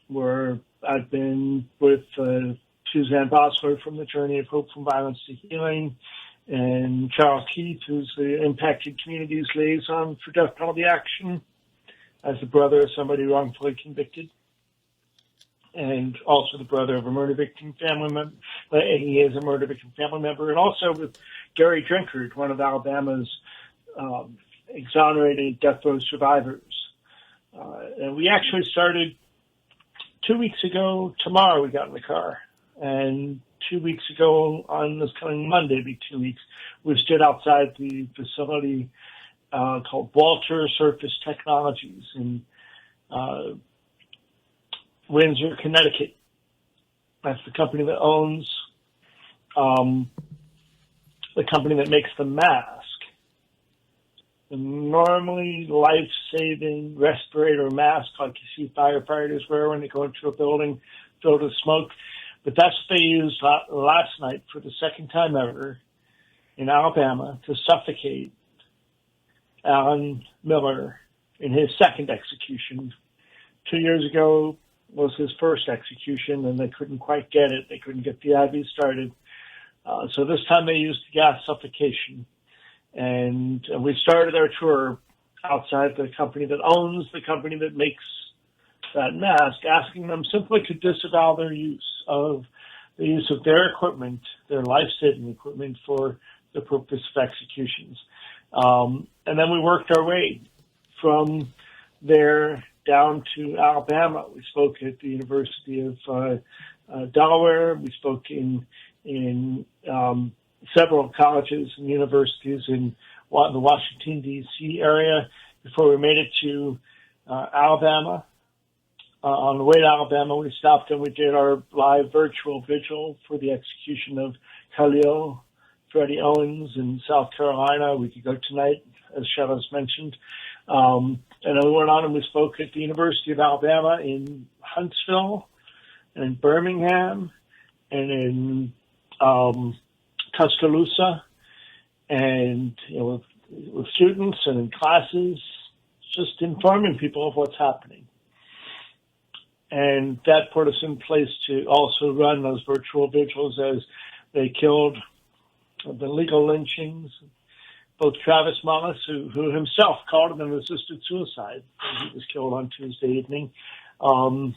where I've been with Suzanne Bosler from the Journey of Hope from Violence to Healing, and Charles Keith, who's the Impacted Communities Liaison for Death Penalty Action, as the brother of somebody wrongfully convicted, and also the brother of a murder victim family member. He is a murder victim family member, and also with Gary Drinkard, one of Alabama's exonerated death row survivors. And we actually started 2 weeks ago. Tomorrow we got in the car, and 2 weeks ago on this coming Monday, it'll be 2 weeks, we stood outside the facility called Walter Surface Technologies in Windsor, Connecticut. That's the company that owns the company that makes the mask. The normally life-saving respirator mask like you see firefighters wear when they go into a building filled with smoke. But that's what they used last night for the second time ever in Alabama to suffocate Alan Miller in his second execution. 2 years ago was his first execution, and they couldn't quite get it. They couldn't get the IV started. So this time they used gas suffocation. And we started our tour outside the company that owns the company that makes that mask, asking them simply to disavow their use of their equipment, their life-saving equipment, for the purpose of executions. And then we worked our way from there down to Alabama. We spoke at the University of Delaware. We spoke in several colleges and universities in the Washington, D.C. area before we made it to Alabama. On the way to Alabama, we stopped and we did our live virtual vigil for the execution of Khalil Freddie Owens in South Carolina. We could go tonight, as Chivas mentioned. And then we went on and we spoke at the University of Alabama in Huntsville and in Birmingham and in Tuscaloosa, and with students and in classes, just informing people of what's happening. And that put us in place to also run those virtual vigils as they killed the legal lynchings. Both Travis Mullis, who himself called it an assisted suicide, he was killed on Tuesday evening, and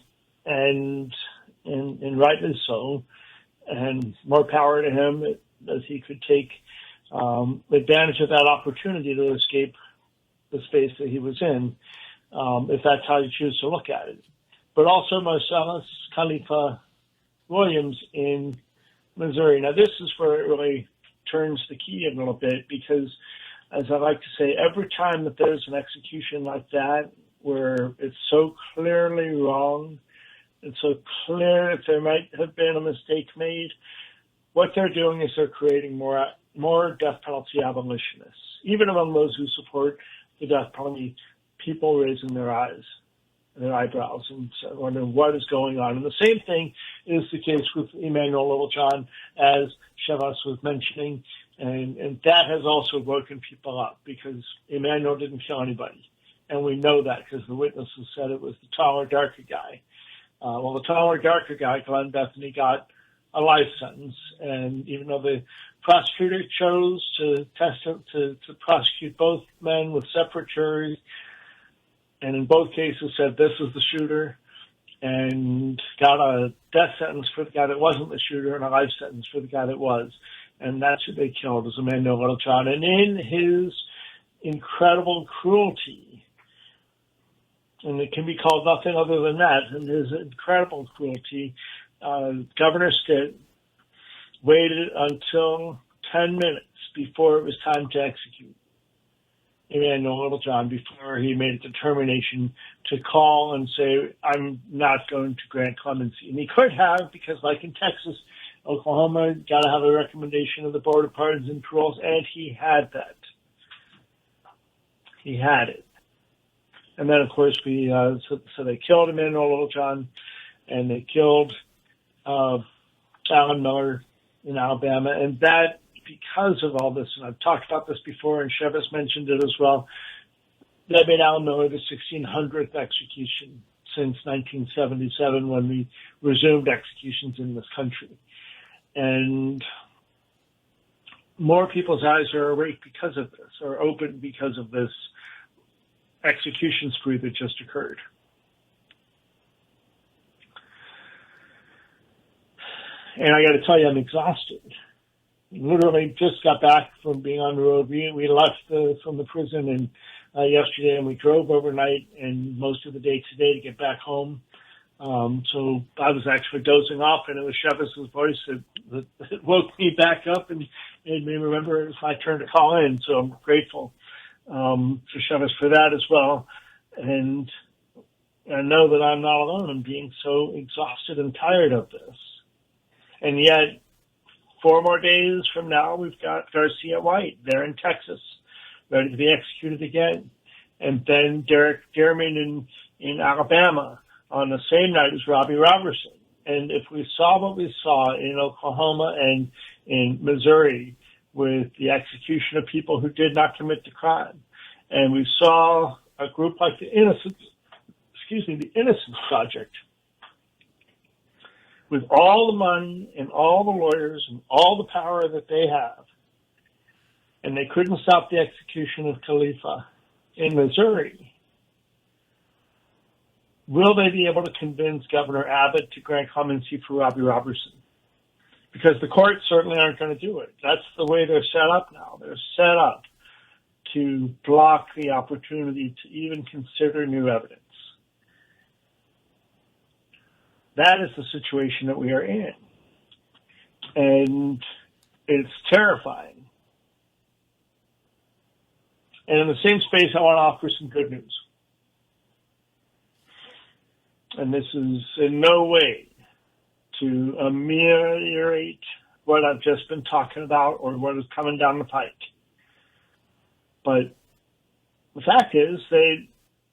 rightly so, and more power to him as he could take advantage of that opportunity to escape the space that he was in, if that's how you choose to look at it. But also Marcellus Khalifa Williams in Missouri. Now, this is where it really turns the key a little bit, because, as I like to say, every time that there's an execution like that, where it's so clearly wrong, it's so clear that there might have been a mistake made, what they're doing is they're creating more death penalty abolitionists. Even among those who support the death penalty, people raising their eyebrows and wondering what is going on. And the same thing is the case with Emmanuel Littlejohn, as Chivas was mentioning, and that has also woken people up, because Emmanuel didn't kill anybody. And we know that because the witnesses said it was the taller, darker guy. Well, the taller, darker guy, Glenn Bethany, got a life sentence. And even though the prosecutor chose to prosecute both men with separate juries, and in both cases said this is the shooter, and got a death sentence for the guy that wasn't the shooter and a life sentence for the guy that was. And that's who they killed, was Emmanuel Littlejohn. And in his incredible cruelty, and it can be called nothing other than that, in his incredible cruelty, Governor Stitt waited until 10 minutes before it was time to execute Emmanuel Littlejohn, before he made a determination to call and say, I'm not going to grant clemency. And he could have, because like in Texas, Oklahoma, got to have a recommendation of the Board of Pardons and Paroles, and he had that. He had it. And then, of course, so they killed Emmanuel Littlejohn, and they killed Alan Miller in Alabama, and that, because of all this, and I've talked about this before, and Chivas mentioned it as well, that made Alan Miller the 1600th execution since 1977, when we resumed executions in this country. And more people's eyes are awake because of this, or open because of this execution spree that just occurred. And I got to tell you, I'm exhausted. Literally just got back from being on the road. We left from the prison yesterday, and we drove overnight and most of the day today to get back home. So I was actually dozing off, and it was Chivas' voice that woke me back up and made me remember it was my turn to call in. So I'm grateful to Chivas for that as well. And I know that I'm not alone in being so exhausted and tired of this. And yet, 4 more days from now, we've got Garcia White there in Texas, ready to be executed again. And then Derek Dearman in Alabama on the same night as Robbie Robertson. And if we saw what we saw in Oklahoma and in Missouri with the execution of people who did not commit the crime, and we saw a group like the Innocence Project, with all the money and all the lawyers and all the power that they have, and they couldn't stop the execution of Khalifa in Missouri, will they be able to convince Governor Abbott to grant clemency for Robbie Robertson? Because the courts certainly aren't going to do it. That's the way they're set up now. They're set up to block the opportunity to even consider new evidence. That is the situation that we are in. And it's terrifying. And in the same space, I want to offer some good news. And this is in no way to ameliorate what I've just been talking about or what is coming down the pike. But the fact is,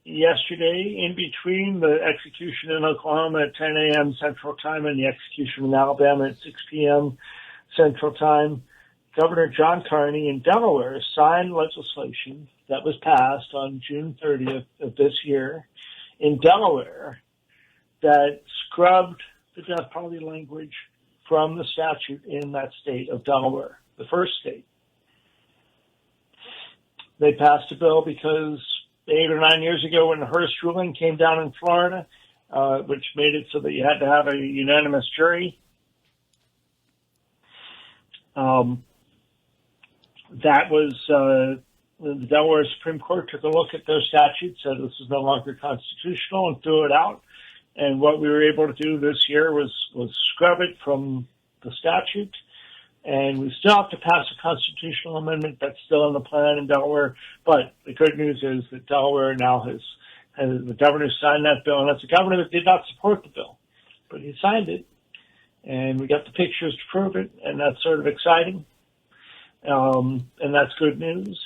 yesterday, in between the execution in Oklahoma at 10 a.m. Central Time and the execution in Alabama at 6 p.m. Central Time, Governor John Carney in Delaware signed legislation that was passed on June 30th of this year in Delaware that scrubbed the death penalty language from the statute in that state of Delaware, the first state. They passed a bill because 8 or 9 years ago when the Hearst ruling came down in Florida, which made it so that you had to have a unanimous jury. That was, the Delaware Supreme Court took a look at their statute, said this is no longer constitutional, and threw it out. And what we were able to do this year was scrub it from the statute. And we still have to pass a constitutional amendment that's still in the plan in Delaware. But the good news is that Delaware now has the governor signed that bill. And that's a governor that did not support the bill, but he signed it. And we got the pictures to prove it. And that's sort of exciting. And that's good news.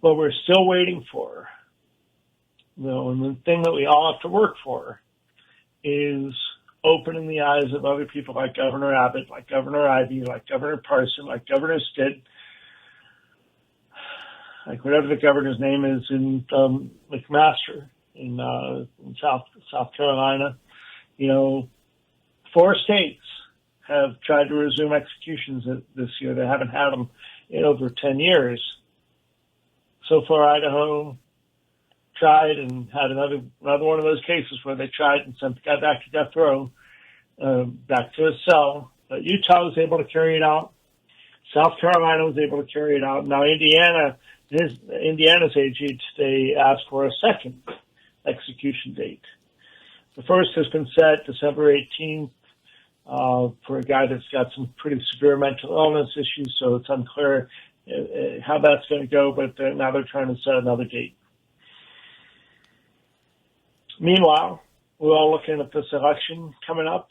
What we're still waiting for, and the thing that we all have to work for, is opening the eyes of other people like Governor Abbott, like Governor Ivey, like Governor Parson, like Governor Stitt, like whatever the governor's name is in McMaster in South Carolina. 4 states have tried to resume executions this year. They haven't had them in over 10 years. So far, Idaho tried and had another one of those cases where they tried and sent the guy back to death row, back to his cell. But Utah was able to carry it out. South Carolina was able to carry it out. Now Indiana's AG, they asked for a second execution date. The first has been set December 18th for a guy that's got some pretty severe mental illness issues, so it's unclear how that's going to go, but now they're trying to set another date. Meanwhile, we're all looking at this election coming up,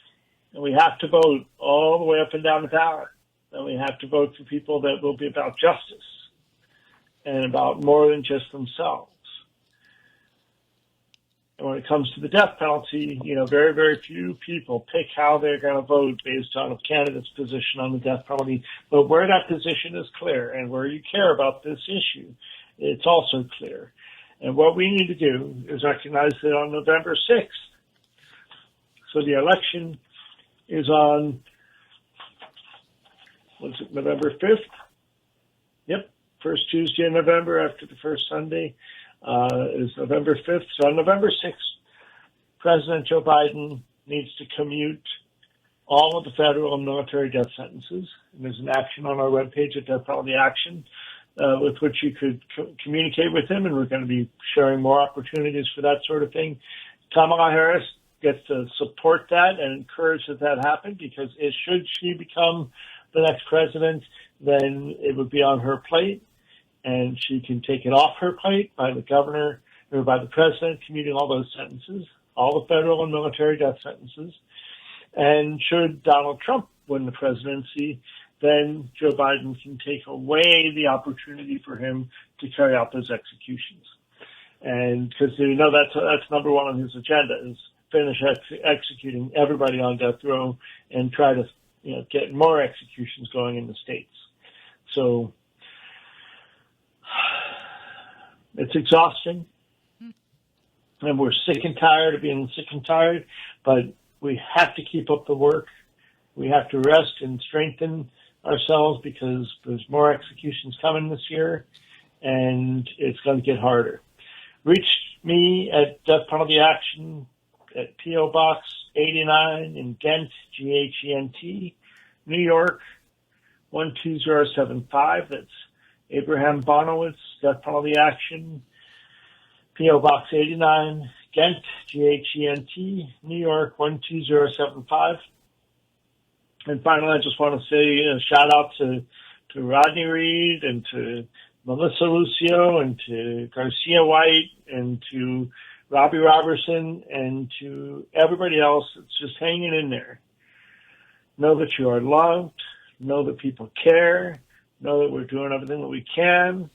and we have to vote all the way up and down the ballot. And we have to vote for people that will be about justice and about more than just themselves. And when it comes to the death penalty, very, very few people pick how they're going to vote based on a candidate's position on the death penalty. But where that position is clear and where you care about this issue, it's also clear. And what we need to do is recognize that on November 6th, so the election is on, November 5th? Yep, first Tuesday in November after the first Sunday. Is November 5th. So on November 6th, President Joe Biden needs to commute all of the federal and military death sentences. And there's an action on our webpage at Death Penalty Action with which you could communicate with him, and we're going to be sharing more opportunities for that sort of thing. Kamala Harris gets to support that and encourage that happen, because should she become the next president, then it would be on her plate. And she can take it off her plate by the governor or by the president commuting all those sentences, all the federal and military death sentences. And should Donald Trump win the presidency, then Joe Biden can take away the opportunity for him to carry out those executions. And because that's number one on his agenda, is finish executing everybody on death row and try to get more executions going in the states. So it's exhausting, and we're sick and tired of being sick and tired, but we have to keep up the work. We have to rest and strengthen ourselves, because there's more executions coming this year, and it's going to get harder. Reach me at Death Penalty Action at P.O. Box 89 in Ghent, G-H-E-N-T, New York, 12075. That's Abraham Bonowitz, Death Penalty Action, P.O. Box 89, Ghent, G-H-E-N-T, New York, 12075. And finally, I just want to say a shout out to Rodney Reed and to Melissa Lucio and to Garcia White and to Robbie Robertson and to everybody else that's just hanging in there. Know that you are loved. Know that people care. Know that we're doing everything that we can.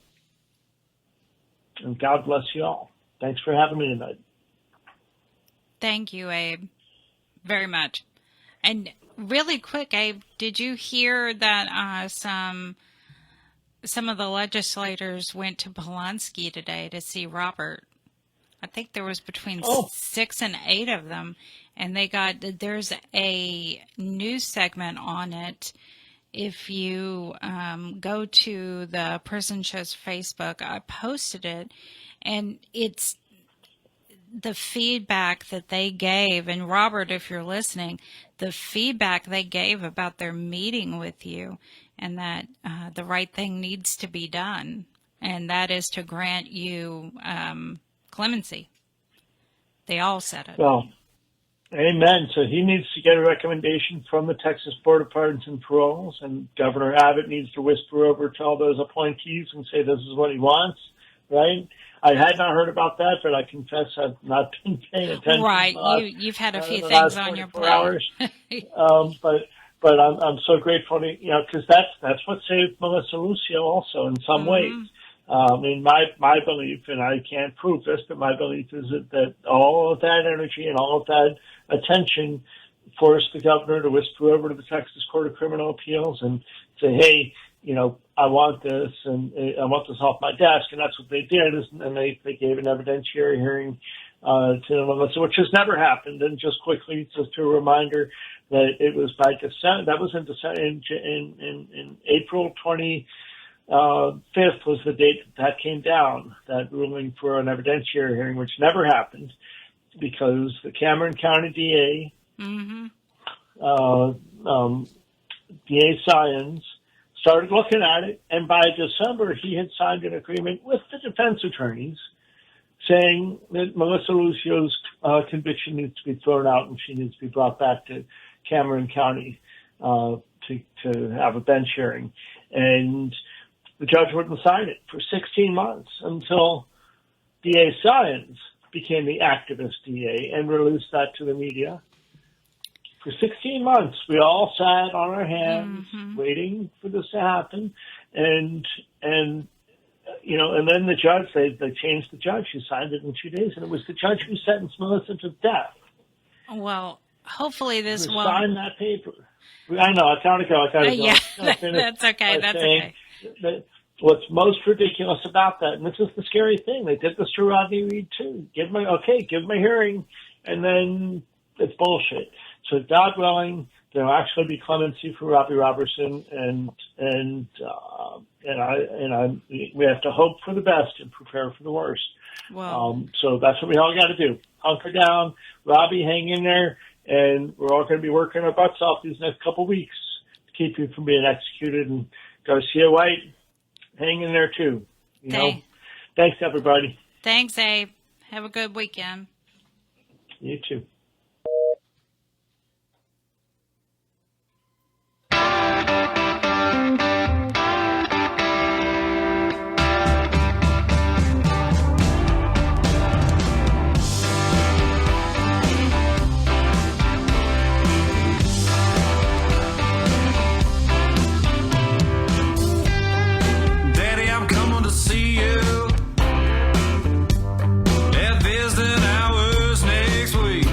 And God bless you all. Thanks for having me tonight. Thank you, Abe, very much. And really quick, Abe, did you hear that some of the legislators went to Polanski today to see Robert? I think there was between Oh. 6 and 8 of them, and there's a news segment on it. If you go to the Prison Show's Facebook, I posted it, and it's the feedback that they gave. And Robert, if you're listening, the feedback they gave about their meeting with you, and that the right thing needs to be done, and that is to grant you clemency. They all said it. Well, amen. So he needs to get a recommendation from the Texas Board of Pardons and Paroles, and Governor Abbott needs to whisper over to all those appointees and say this is what he wants, right? I had not heard about that, but I confess I've not been paying attention. Right, you've had a few the things last on your 24 plate. hours. But I'm so grateful to, because that's what saved Melissa Lucio also in some ways. I mean, my belief, and I can't prove this, but my belief is that all of that energy and all of that attention forced the governor to whisper over to the Texas Court of Criminal Appeals and say, hey, I want this, and I want this off my desk. And that's what they did, and they gave an evidentiary hearing to Melissa, which has never happened. And just quickly, just a reminder that it was by December, that was in December, in April 25th was the date that came down, that ruling for an evidentiary hearing, which never happened because the Cameron County DA, DA Science, started looking at it, and by December, he had signed an agreement with the defense attorneys saying that Melissa Lucio's conviction needs to be thrown out and she needs to be brought back to Cameron County to have a bench hearing. And the judge wouldn't sign it for 16 months until DA Science became the activist DA and released that to the media. For 16 months, we all sat on our hands waiting for this to happen. And then the judge, they changed the judge who signed it in 2 days, and it was the judge who sentenced Melissa to death. Well, hopefully this will sign that paper. I know, I gotta go. Yeah, that's okay. That's okay. That what's most ridiculous about that, and this is the scary thing, they did this to Rodney Reed too. Give him a hearing, and then it's bullshit. So God willing, there'll actually be clemency for Robbie Robertson, and we have to hope for the best and prepare for the worst. Wow. So that's what we all got to do. Hunker down, Robbie, hang in there, and we're all going to be working our butts off these next couple weeks to keep you from being executed. And Garcia White, hang in there too. Thanks everybody. Thanks, Abe. Have a good weekend. You too. See you at visiting hours next week.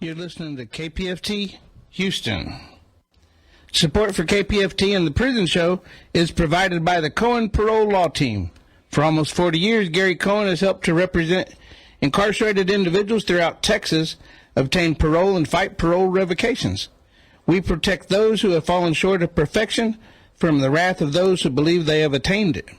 You're listening to KPFT Houston. Support for KPFT and the Prison Show is provided by the Cohen Parole Law Team. For almost 40 years, Gary Cohen has helped to represent incarcerated individuals throughout Texas, obtain parole, and fight parole revocations. We protect those who have fallen short of perfection from the wrath of those who believe they have attained it.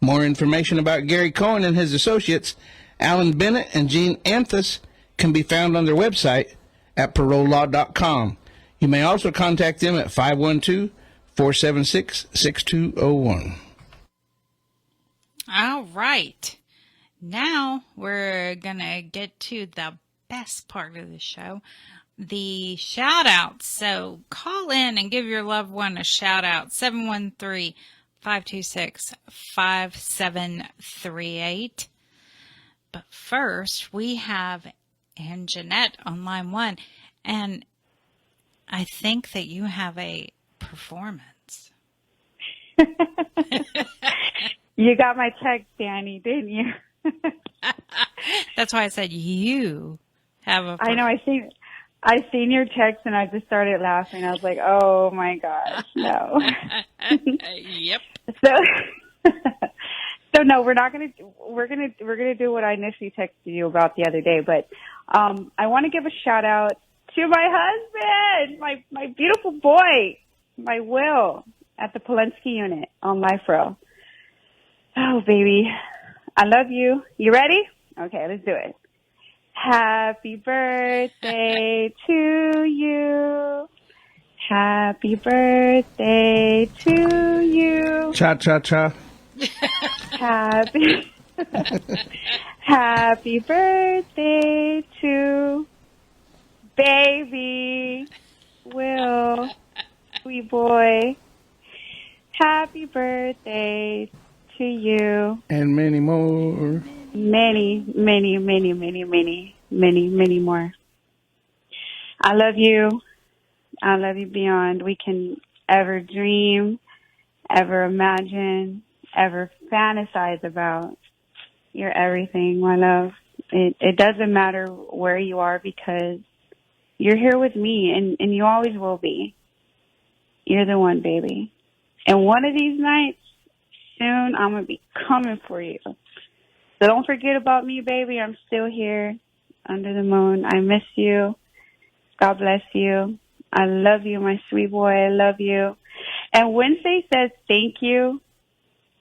More information about Gary Cohen and his associates, Alan Bennett and Gene Anthus, can be found on their website at parolelaw.com. You may also contact them at 512-476-6201. All right. Now we're going to get to the best part of the show, the shout outs. So call in and give your loved one a shout out. 713-526-5738. But first, we have Ann Jeanette on line 1. And I think that you have a performance. You got my text, Dani, didn't you? That's why I said you have a performance. I know. I seen your text and I just started laughing. I was like, "Oh my gosh, no!" Yep. So no, we're not gonna. We're gonna do what I initially texted you about the other day. But I want to give a shout out to my husband, my beautiful boy, my Will, at the Polensky unit on Life Row. Oh, baby. I love you. You ready? Okay, let's do it. Happy birthday to you. Happy birthday to you. Cha-cha-cha. Happy birthday to baby Will, sweet boy. Happy birthday to you. And many more. Many, many, many, many, many, many, many more. I love you. I love you beyond we can ever dream, ever imagine, ever fantasize about. You're everything, my love. It doesn't matter where you are because you're here with me and you always will be. You're the one, baby. And one of these nights, soon, I'm going to be coming for you. So don't forget about me, baby. I'm still here under the moon. I miss you. God bless you. I love you, my sweet boy. I love you. And Wednesday says thank you.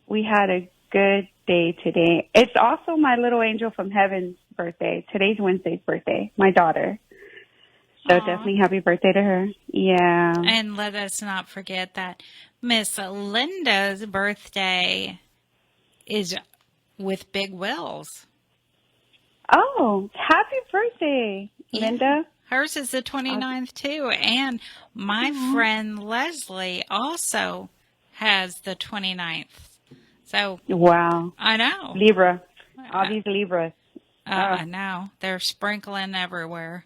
We had a good day today. It's also my little angel from heaven's birthday. Today's Wednesday's birthday, my daughter. So definitely happy birthday to her. Yeah. And let us not forget that Miss Linda's birthday is with Big Will's. Oh, happy birthday, Linda. Hers is the 29th, too. And my friend Leslie also has the 29th. So, wow. I know. Libra. All these Libras. I know. They're sprinkling everywhere.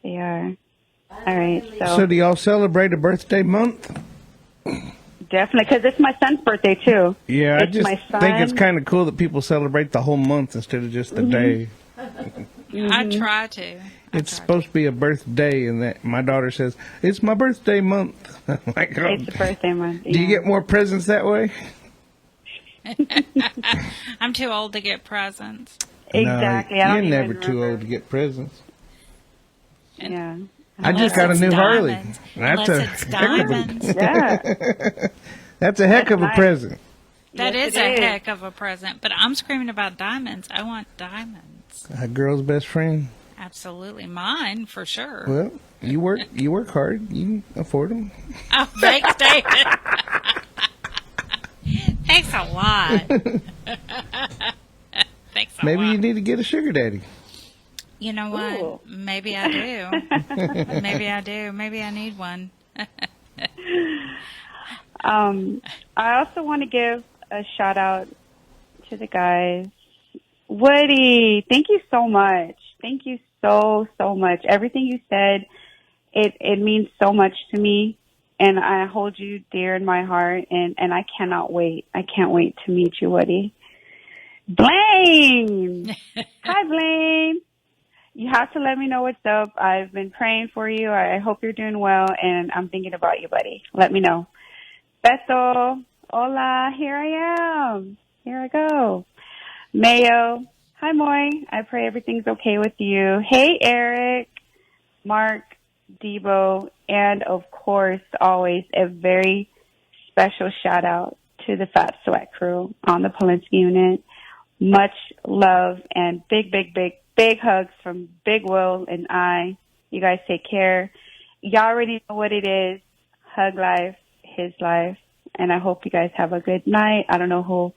They are. All right. So do y'all celebrate a birthday month? Definitely, because it's my son's birthday, too. Yeah, it's I just my son. think it's kind of cool that people celebrate the whole month instead of just the day. I try to. It's supposed to be a birthday, and that my daughter says, it's my birthday month. Like, it's the birthday month. Do you get more presents that way? I'm too old to get presents. Exactly. No, you're never too old to get presents. Yeah. I just got a new Harley. That's diamonds. That's a heck of a present. That is a heck of a present. But I'm screaming about diamonds. I want diamonds. A girl's best friend. Absolutely. Mine, for sure. Well, you work hard. You can afford them. Oh, thanks, David. Thanks a lot. Thanks a lot. Maybe you need to get a sugar daddy. You know what? Ooh. Maybe I do. Maybe I do. Maybe I need one. I also want to give a shout out to the guys. Woody, thank you so much. Thank you so much. Everything you said, it means so much to me, and I hold you dear in my heart, and I cannot wait. I can't wait to meet you, Woody. Blaine! Hi, Blaine. You have to let me know what's up. I've been praying for you. I hope you're doing well, and I'm thinking about you, buddy. Let me know. Beto, hola, here I am. Here I go. Mayo, hi, Moy. I pray everything's okay with you. Hey, Eric, Mark, Debo, and, of course, always a very special shout-out to the Fat Sweat crew on the Polinsky unit. Much love and big hugs from Big Will and I. You guys take care. Y'all already know what it is. Hug life, his life. And I hope you guys have a good night. I don't know who.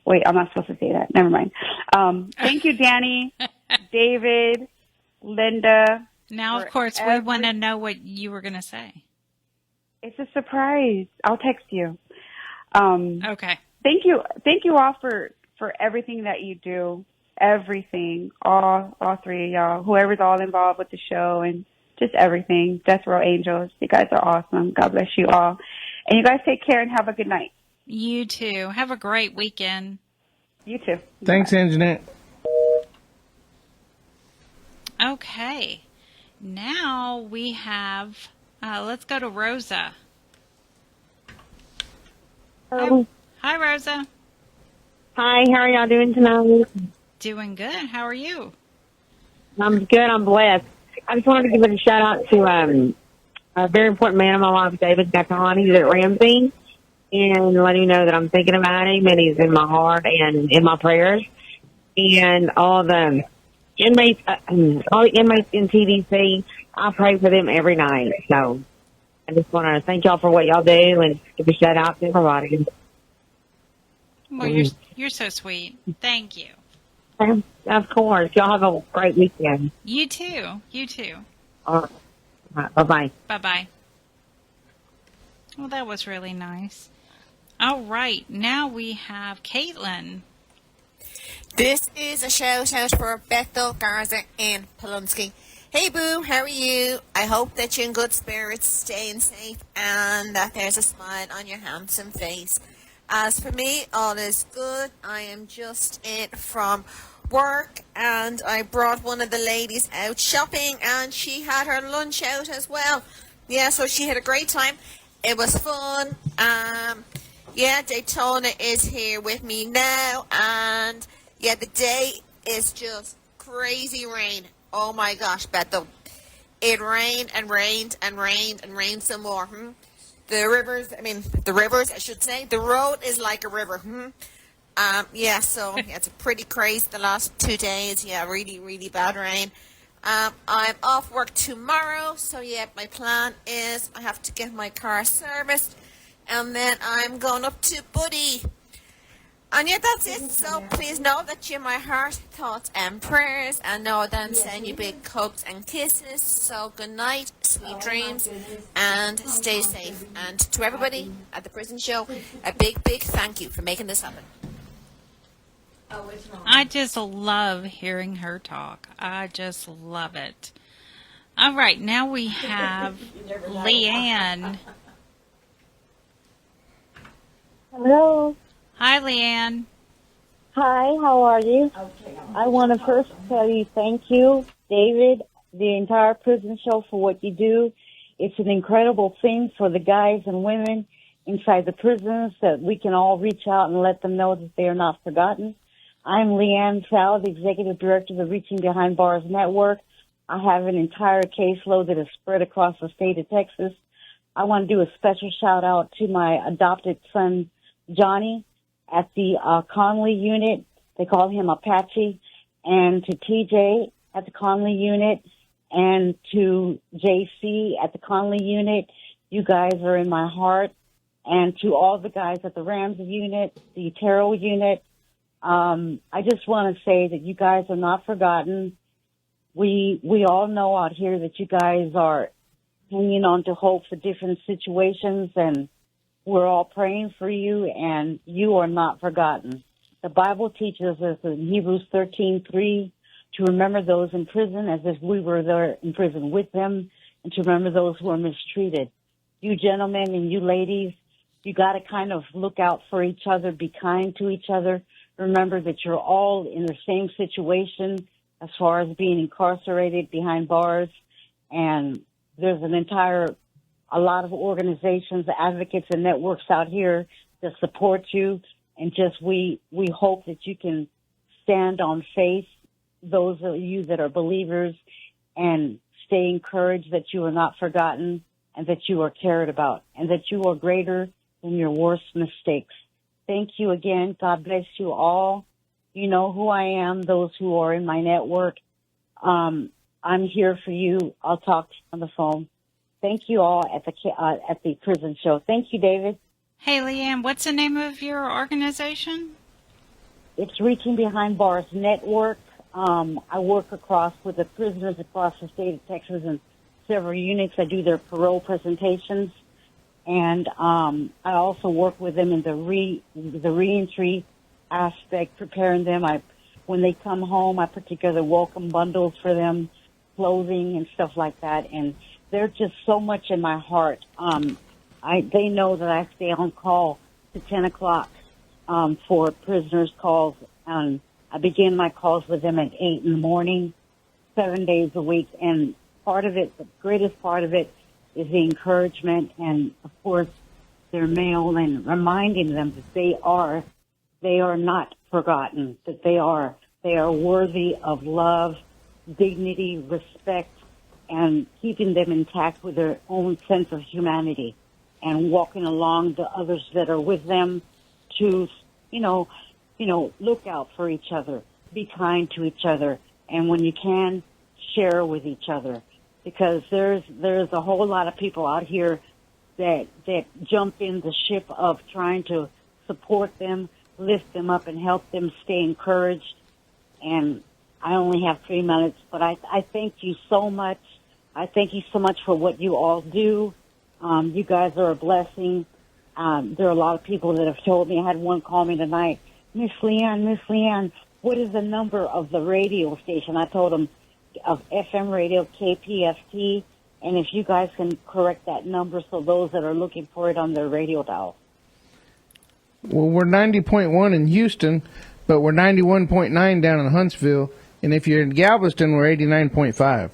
Wait, I'm not supposed to say that. Never mind. Thank you, Dani, David, Linda. Now, of course, we want to know what you were going to say. It's a surprise. I'll text you. Okay. Thank you all for everything that you do. Everything. All three of y'all. Whoever's all involved with the show and just everything. Death Row Angels. You guys are awesome. God bless you all. And you guys take care and have a good night. You too. Have a great weekend. You too. Thanks, Anjanette. Okay. Now we have, let's go to Rosa. Hi, Rosa. Hi, how are y'all doing tonight? Doing good. How are you? I'm good. I'm blessed. I just wanted to give a shout out to a very important man in my life, David Gacon. He's at Ramsey, and let him know that I'm thinking about him, and he's in my heart and in my prayers. And all the inmates in TDC, I pray for them every night. So I just want to thank y'all for what y'all do and give a shout out to everybody. Well, you're so sweet. Thank you. Of course. Y'all have a great weekend. You too. You too. All right. Bye-bye. Bye-bye. Well, that was really nice. All right. Now we have Caitlin. This is a shout-out for Bethel, Garza, and Polunsky. Hey, Boo, how are you? I hope that you're in good spirits, staying safe, and that there's a smile on your handsome face. As for me, all is good. I am just in from work, and I brought one of the ladies out shopping, and she had her lunch out as well. Yeah, so she had a great time. It was fun. Yeah, Daytona is here with me now, and yeah, the day is just crazy rain. Oh my gosh, Bethel. It rained and rained and rained and rained some more. The rivers, I should say. The road is like a river. Yeah, so yeah, it's pretty crazy the last 2 days. Yeah, really, really bad rain. I'm off work tomorrow, so yeah, my plan is I have to get my car serviced, and then I'm going up to Buddy. And yeah, that's it. So please know that you're my heart, thoughts, and prayers. And know that I'm sending you big hugs and kisses. So good night, sweet dreams, and stay safe. And to everybody at the prison show, a big thank you for making this happen. I just love hearing her talk. I just love it. All right, now we have Leanne. Hello. Hi, Leanne. Hi, how are you? I want to first tell you thank you, David, the entire prison show for what you do. It's an incredible thing for the guys and women inside the prisons that we can all reach out and let them know that they are not forgotten. I'm Leanne Sal, the Executive Director of the Reaching Behind Bars Network. I have an entire caseload that is spread across the state of Texas. I want to do a special shout out to my adopted son, Johnny, at the Conley unit. They call him Apache. And to TJ at the Conley unit and to JC at the Conley unit. You guys are in my heart. And to all the guys at the Ramsey unit, the Terrell unit, I just want to say that you guys are not forgotten. We all know out here that you guys are hanging on to hope for different situations, and we're all praying for you, and you are not forgotten. The Bible teaches us in Hebrews 13:3 to remember those in prison as if we were there in prison with them, and to remember those who are mistreated. You gentlemen and you ladies, you got to kind of look out for each other, be kind to each other. Remember that you're all in the same situation, as far as being incarcerated behind bars. And there's a lot of organizations, advocates, and networks out here that support you. And just we hope that you can stand on faith, those of you that are believers, and stay encouraged that you are not forgotten and that you are cared about and that you are greater than your worst mistakes. Thank you again. God bless you all. You know who I am, those who are in my network. I'm here for you. I'll talk to you on the phone. Thank you all at the prison show. Thank you, David. Hey, Leanne, what's the name of your organization? It's Reaching Behind Bars Network. I work with the prisoners across the state of Texas and several units. I do their parole presentations, and I also work with them in the reentry aspect, preparing them. When they come home, I put together welcome bundles for them, clothing and stuff like that, and they're just so much in my heart. They know that I stay on call to 10 o'clock for prisoners' calls. I begin my calls with them at 8 in the morning, 7 days a week. And part of it, the greatest part of it, is the encouragement and, of course, their mail and reminding them that they are not forgotten, that they are worthy of love, dignity, respect, and keeping them intact with their own sense of humanity and walking along the others that are with them to, look out for each other, be kind to each other, and when you can, share with each other. Because there's a whole lot of people out here that jump in the ship of trying to support them, lift them up, and help them stay encouraged. And I only have 3 minutes, but I thank you so much. I thank you so much for what you all do. You guys are a blessing. There are a lot of people that have told me. I had one call me tonight, Miss Leanne, what is the number of the radio station? I told him of FM radio, KPFT, and if you guys can correct that number so those that are looking for it on their radio dial. Well, we're 90.1 in Houston, but we're 91.9 down in Huntsville, and if you're in Galveston, we're 89.5.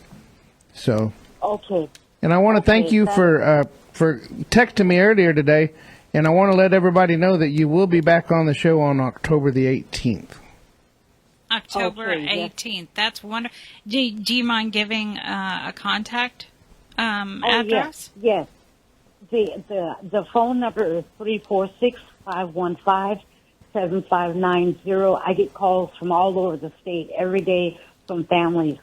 So. Okay. And I want to thank you for texting me earlier today, and I want to let everybody know that you will be back on the show on October the 18th. October 18th. That's wonderful. Do you mind giving a contact address? Yes. The phone number is 346-515-7590. I get calls from all over the state every day from families.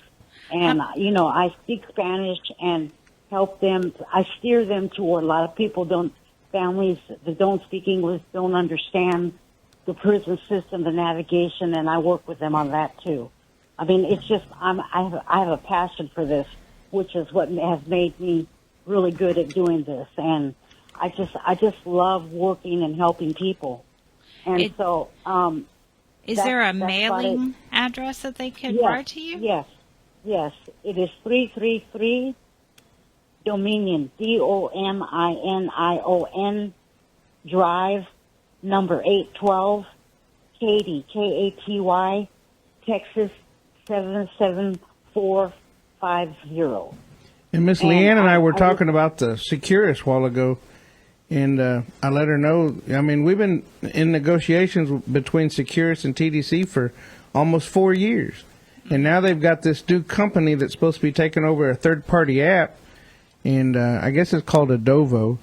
And, I speak Spanish and help them. I steer them toward a lot of families that don't speak English, don't understand the prison system, the navigation, and I work with them on that too. I mean, it's just, I have a passion for this, which is what has made me really good at doing this. And I just love working and helping people. And is there a mailing address that they can write to you? Yes. It is 333 Dominion, Dominion Drive, number 812, Katy, Katy, Texas 77450. And Miss Leanne and I were talking about the Securus a while ago, and I let her know. I mean, we've been in negotiations between Securus and TDC for almost 4 years, and now they've got this new company that's supposed to be taking over a third-party app, and I guess it's called Adovo.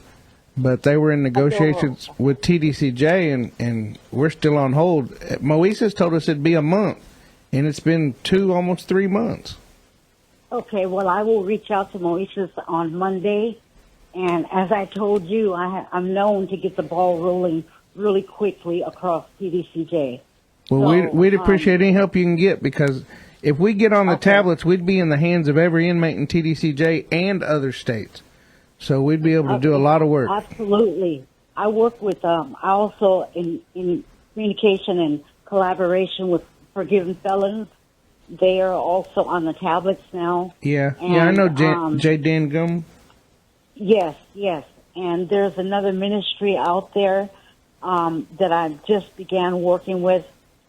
But they were in negotiations with TDCJ, and we're still on hold. Moises told us it'd be a month, and it's been almost 3 months. Okay, well, I will reach out to Moises on Monday. And as I told you, I'm known to get the ball rolling really quickly across TDCJ. Well, we'd appreciate any help you can get, because if we get on the tablets, we'd be in the hands of every inmate in TDCJ and other states. So we'd be able to do a lot of work. Absolutely. I work with, I also in communication and collaboration with forgiven felons. They are also on the tablets now. Yeah, I know Jay Dangum. Yes. And there's another ministry out there that I just began working with,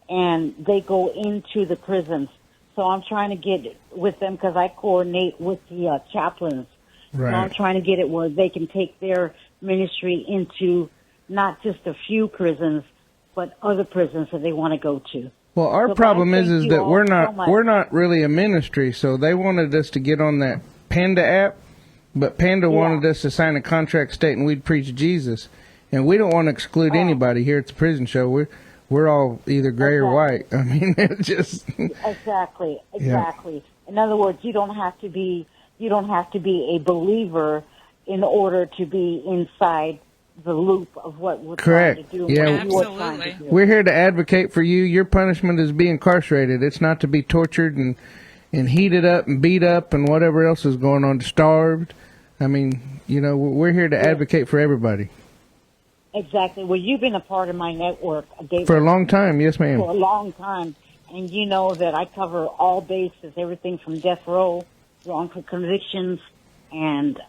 and they go into the prisons. So I'm trying to get with them because I coordinate with the chaplains. Right. So I'm trying to get it where they can take their ministry into not just a few prisons, but other prisons that they want to go to. Well, our So problem guys, is thank you that all we're so much. not really a ministry, so they wanted us to get on that Panda app, but Panda wanted us to sign a contract stating we'd preach Jesus, and we don't want to exclude anybody here at the prison show. We're all either gray or white. I mean, it's just Exactly. In other words, you don't have to be a believer in order to be inside the loop of what we're trying to do. Yeah, what you're trying to do. we're here to advocate for you. Your punishment is be incarcerated. It's not to be tortured and heated up and beat up and whatever else is going on, starved. I mean, we're here to advocate for everybody. Exactly. Well, you've been a part of my network, David, For a long time, yes, ma'am. For a long time. And you know that I cover all bases, everything from death row, wrongful convictions, and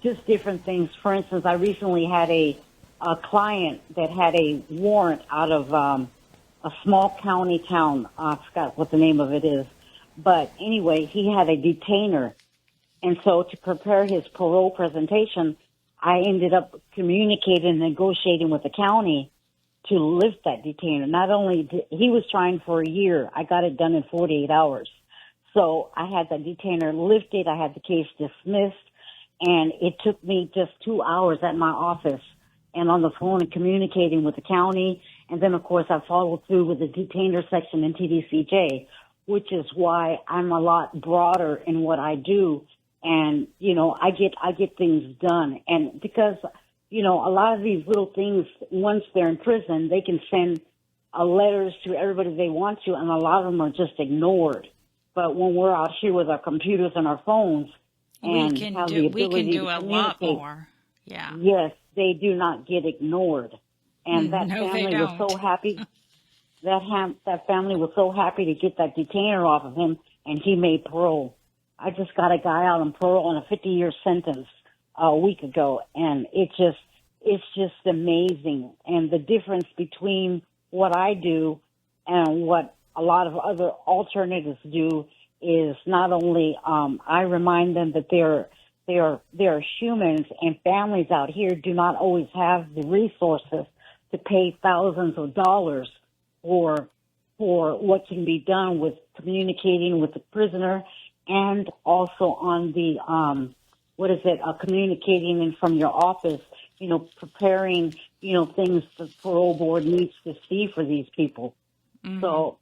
just different things. For instance, I recently had a client that had a warrant out of a small county town. I forgot what the name of it is. But anyway, he had a detainer. And so to prepare his parole presentation, I ended up communicating and negotiating with the county to lift that detainer. Not only he was trying for a year, I got it done in 48 hours. So I had the detainer lifted, I had the case dismissed, and it took me just 2 hours at my office and on the phone and communicating with the county. And then, of course, I followed through with the detainer section in TDCJ, which is why I'm a lot broader in what I do. And, I get things done. And because, a lot of these little things, once they're in prison, they can send letters to everybody they want to, and a lot of them are just ignored. But when we're out here with our computers and our phones, and we can have do, the we ability can do to a lot communicate, more. Yeah. Yes, they do not get ignored. And that No, they family was so happy. That family was so happy to get that detainer off of him, and he made parole. I just got a guy out on parole on a 50-year sentence a week ago, and it's just amazing. And the difference between what I do and what a lot of other alternatives do is not only I remind them that they are humans, and families out here do not always have the resources to pay thousands of dollars for what can be done with communicating with the prisoner, and also on the communicating in from your office, preparing things the parole board needs to see for these people. Mm-hmm. So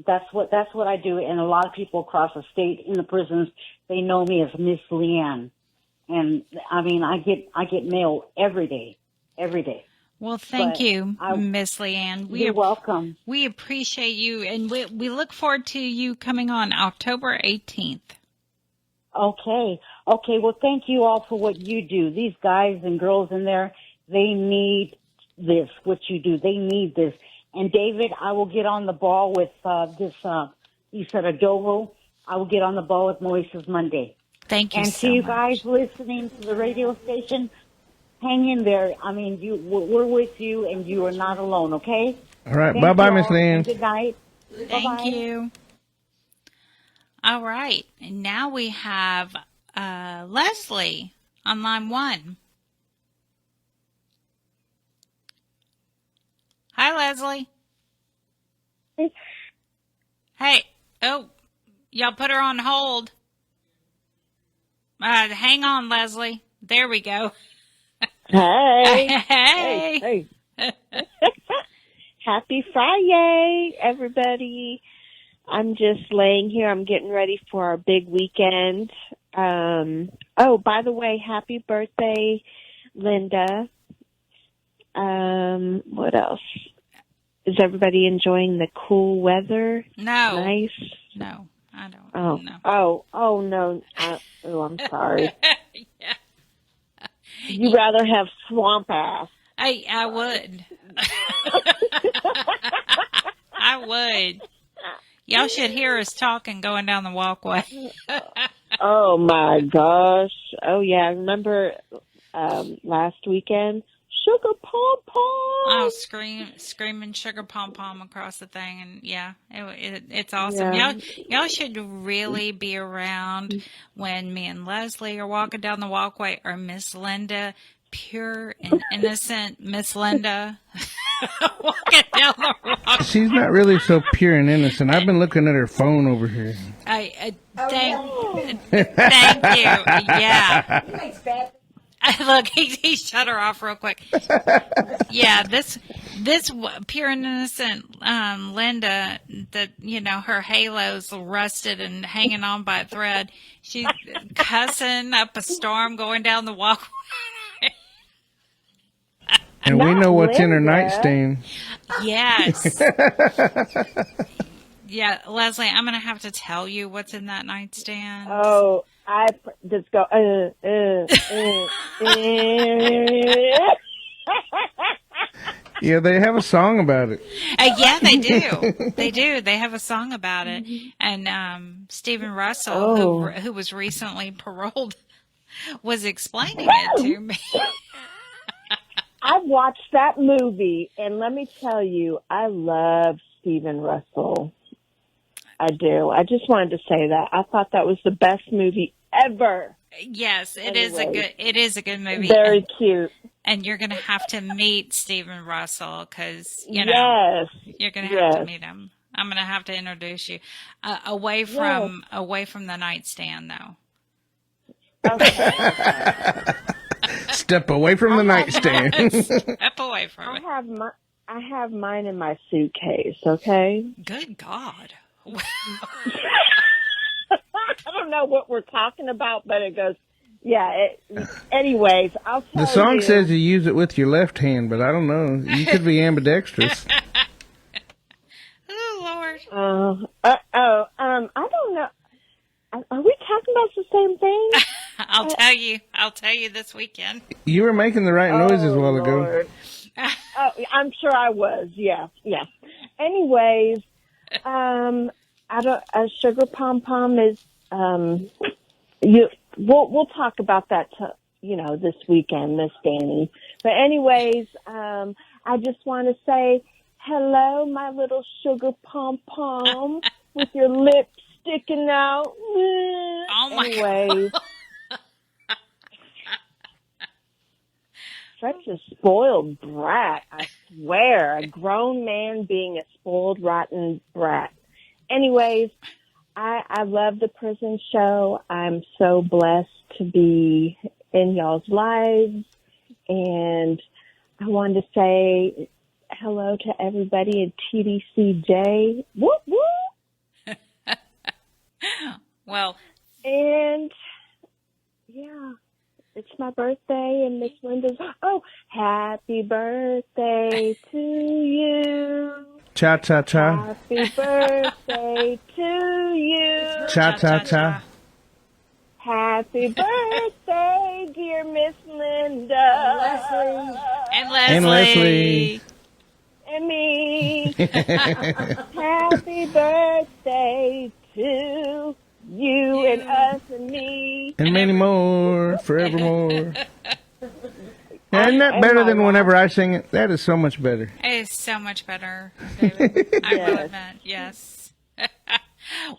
that's what I do, and a lot of people across the state in the prisons, they know me as Miss Leanne, and I mean I get mail every day. Well, thank you, Miss Leanne. You're welcome. We appreciate you, and we look forward to you coming on October 18th. Okay. Well, thank you all for what you do. These guys and girls in there, they need this, what you do. They need this. And David, I will get on the ball with this, you said Adobo. I will get on the ball with Moises Monday. Thank you and so to you much. guys listening to the radio station, hang in there. I mean, we're with you, and you are not alone, okay? All right. Bye-bye, Miss Leanne. Good night. Thank you. All right. And now we have Leslie on line 1. Hi, Leslie. Hey. Oh, y'all put her on hold. Hang on, Leslie. There we go. Hey. Hey. Happy Friday, everybody. I'm just laying here. I'm getting ready for our big weekend. By the way, happy birthday, Linda. What else? Is everybody enjoying the cool weather? No. Nice? No, I don't. Oh, no. Oh, no. I'm sorry. Yeah. You'd rather have swamp ass. I would. I would. Y'all should hear us talking going down the walkway. Oh, my gosh. Oh, yeah. I remember last weekend, sugar pom pom. Oh, screaming sugar pom pom across the thing, and yeah, it's awesome. Yeah. Y'all should really be around when me and Leslie are walking down the walkway, or Miss Linda, pure and innocent Miss Linda, walking down the walkway. She's not really so pure and innocent. I've been looking at her phone over here. Thank you. Yeah. Look, he shut her off real quick. Yeah, this pure and innocent Linda, that, you know, her halo's rusted and hanging on by a thread. She's cussing up a storm going down the walkway. And we know what's in her nightstand. Yes. Yeah, Leslie, I'm going to have to tell you what's in that nightstand. Oh, I just go, Yeah, they have a song about it. Yeah, they do. They do. They have a song about it. And Stephen Russell, who was recently paroled, was explaining it to me. I've watched that movie, and let me tell you, I love Stephen Russell. I do. I just wanted to say that. I thought that was the best movie ever. Yes, it is a good movie. Very cute. And you're going to have to meet Stephen Russell, because, you know, you're going to have to meet him. I'm going to have to introduce you away from the nightstand, though. Okay. Step away from the nightstand. Step away from it. I have mine in my suitcase. Okay. Good God. I don't know what we're talking about, but it goes. Yeah. Anyways, I'll tell you. The song says you use it with your left hand, but I don't know. You could be ambidextrous. Oh Lord. I don't know. Are we talking about the same thing? I'll tell you this weekend. You were making the right noises a while ago. Lord. Oh, I'm sure I was. Yeah. Anyways, sugar pom pom is We'll talk about that, this weekend, Miss Dani. But anyways, I just want to say hello, my little sugar pom pom, with your lips sticking out. Oh my God. Such a spoiled brat, I swear. A grown man being a spoiled, rotten brat. Anyways, I love the prison show. I'm so blessed to be in y'all's lives. And I wanted to say hello to everybody at TDCJ. Whoop, whoop. Well. And, yeah. It's my birthday, and Miss Linda's. Oh, happy birthday to you. Cha cha cha. Happy birthday to you. Cha cha cha. Happy birthday, dear Miss Linda. And Leslie. And Leslie. And me. Happy birthday to you and us and me. And many more, forevermore. Isn't that better than whenever I sing it? That is so much better. It is so much better, David. I really meant, yes.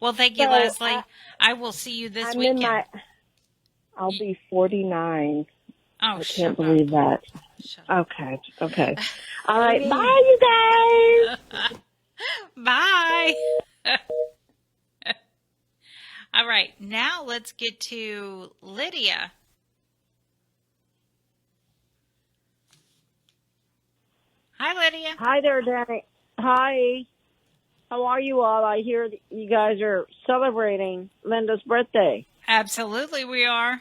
Well, thank you, Leslie. I will see you this weekend. I'll be 49. Oh, I can't believe that. Okay. All right. Bye, you guys. Bye. All right. Now let's get to Lydia. Hi, Lydia. Hi there, Dani. Hi. How are you all? I hear that you guys are celebrating Linda's birthday. Absolutely, we are.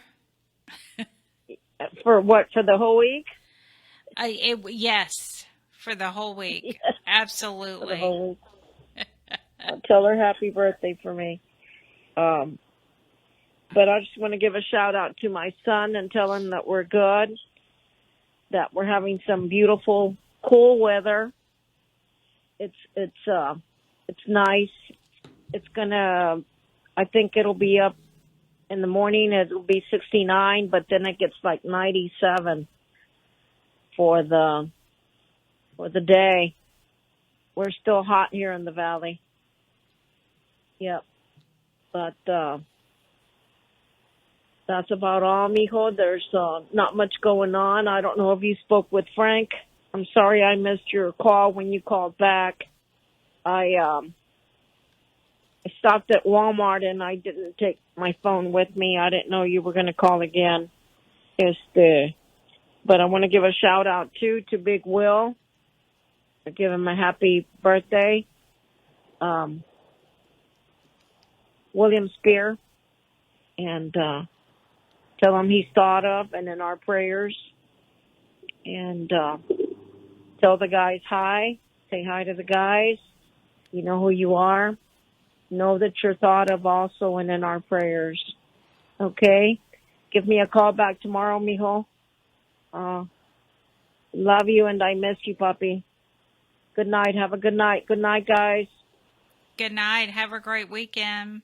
For what? For the whole week? Yes, for the whole week. Yes. Absolutely. For the whole week. I'll tell her happy birthday for me. But I just want to give a shout out to my son and tell him that we're good, that we're having some beautiful, cool weather. It's nice. It's I think it'll be up in the morning. It'll be 69, but then it gets like 97. for the day. We're still hot here in the valley. Yep. But that's about all, mijo. There's not much going on. I don't know if you spoke with Frank. I'm sorry I missed your call when you called back. I stopped at Walmart and I didn't take my phone with me. I didn't know you were going to call again. But I want to give a shout out too to Big Will. I give him a happy birthday. William Spear, and tell him he's thought of and in our prayers. And tell the guys hi. Say hi to the guys. You know who you are. Know that you're thought of also and in our prayers. Okay? Give me a call back tomorrow, mijo. Love you and I miss you, puppy. Good night. Have a good night. Good night, guys. Good night. Have a great weekend.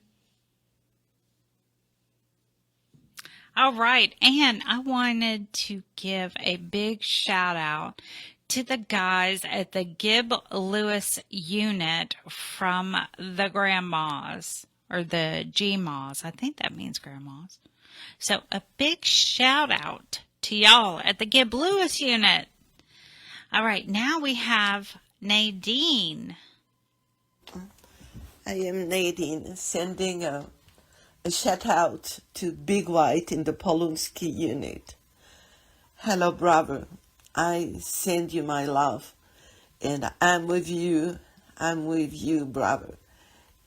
All right. And I wanted to give a big shout out to the guys at the Gib Lewis unit from the grandmas, or the GMAs. I think that means grandmas. So a big shout out to y'all at the Gib Lewis unit. All right. Now we have Nadine. I am Nadine, sending a shout out to Big White in the Polonsky unit. Hello, brother. I send you my love, and I'm with you, brother.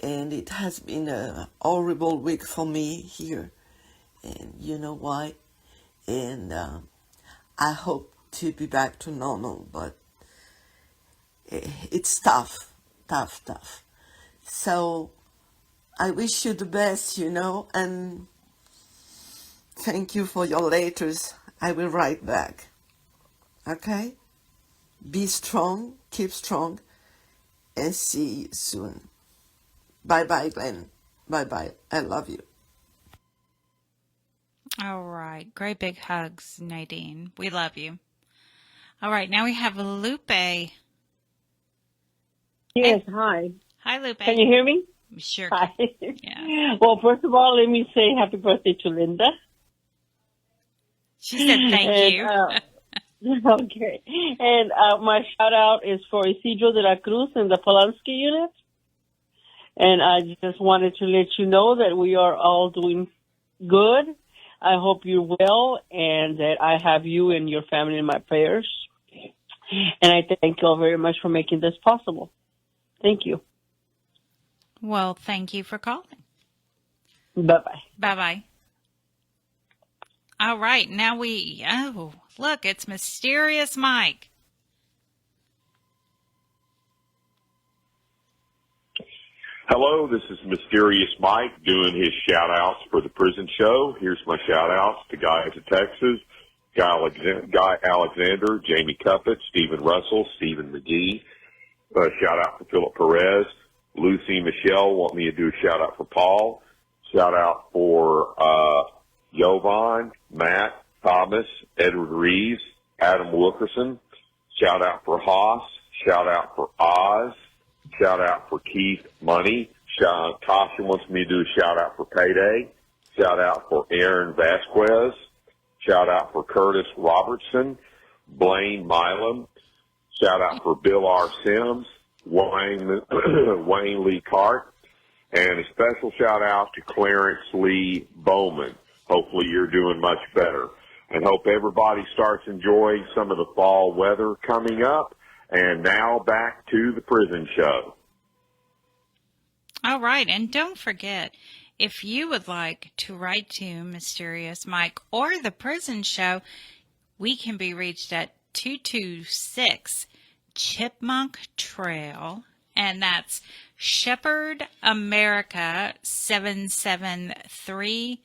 And it has been a horrible week for me here, and you know why. And I hope to be back to normal, but it's tough. So I wish you the best, and thank you for your letters. I will write back. Okay? Be strong, keep strong, and see you soon. Bye-bye, Glenn. Bye-bye. I love you. All right. Great big hugs, Nadine. We love you. All right. Now we have Lupe. Yes, hi. Hi, Lupe. Can you hear me? Sure. Hi. Yeah. Well, first of all, let me say happy birthday to Linda. She said thank you. Okay. And my shout out is for Isidro de la Cruz in the Polanski unit. And I just wanted to let you know that we are all doing good. I hope you're well and that I have you and your family in my prayers. And I thank you all very much for making this possible. Thank you. Well, thank you for calling. Bye-bye. Bye-bye. All right. Now look, it's Mysterious Mike. Hello, this is Mysterious Mike doing his shout-outs for the prison show. Here's my shout-outs to Guys of Texas, Guy Alexander, Jamie Cuppett, Stephen Russell, Stephen McGee. Shout-out for Philip Perez. Lucy Michelle want me to do a shout-out for Paul. Shout-out for Jovan, Matt, Thomas, Edward Reeves, Adam Wilkerson. Shout-out for Haas. Shout-out for Oz. Shout-out for Keith Money. Tasha wants me to do a shout-out for Payday. Shout-out for Aaron Vasquez. Shout-out for Curtis Robertson. Blaine Milam. Shout-out for Bill R. Sims. Wayne Lee Cart. And a special shout-out to Clarence Lee Bowman. Hopefully you're doing much better. And hope everybody starts enjoying some of the fall weather coming up. And now back to the prison show. All right. And don't forget, if you would like to write to Mysterious Mike or the prison show, we can be reached at 226 Chipmunk Trail. And that's Shepherd America 773.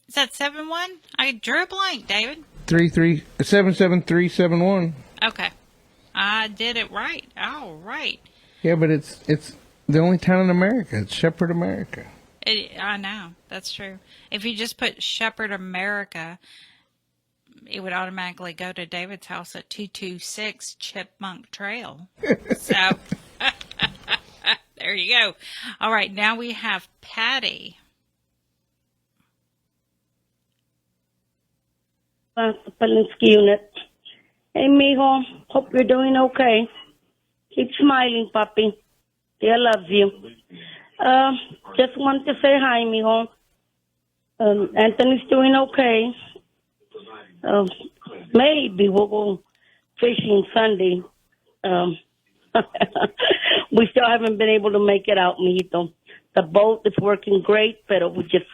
Is that 71? I drew a blank, David. 77371. Okay. I did it right. All right. Yeah, but it's the only town in America. It's Shepherd America. I know. That's true. If you just put Shepherd America, it would automatically go to David's house at 226 Chipmunk Trail. So there you go. All right, now we have Patty. Polinsky unit. Hey, mijo. Hope you're doing okay. Keep smiling, papi. Tia loves you. Just want to say hi, mijo. Anthony's doing okay. Maybe we'll go fishing Sunday. We still haven't been able to make it out, mijito. The boat is working great, but we just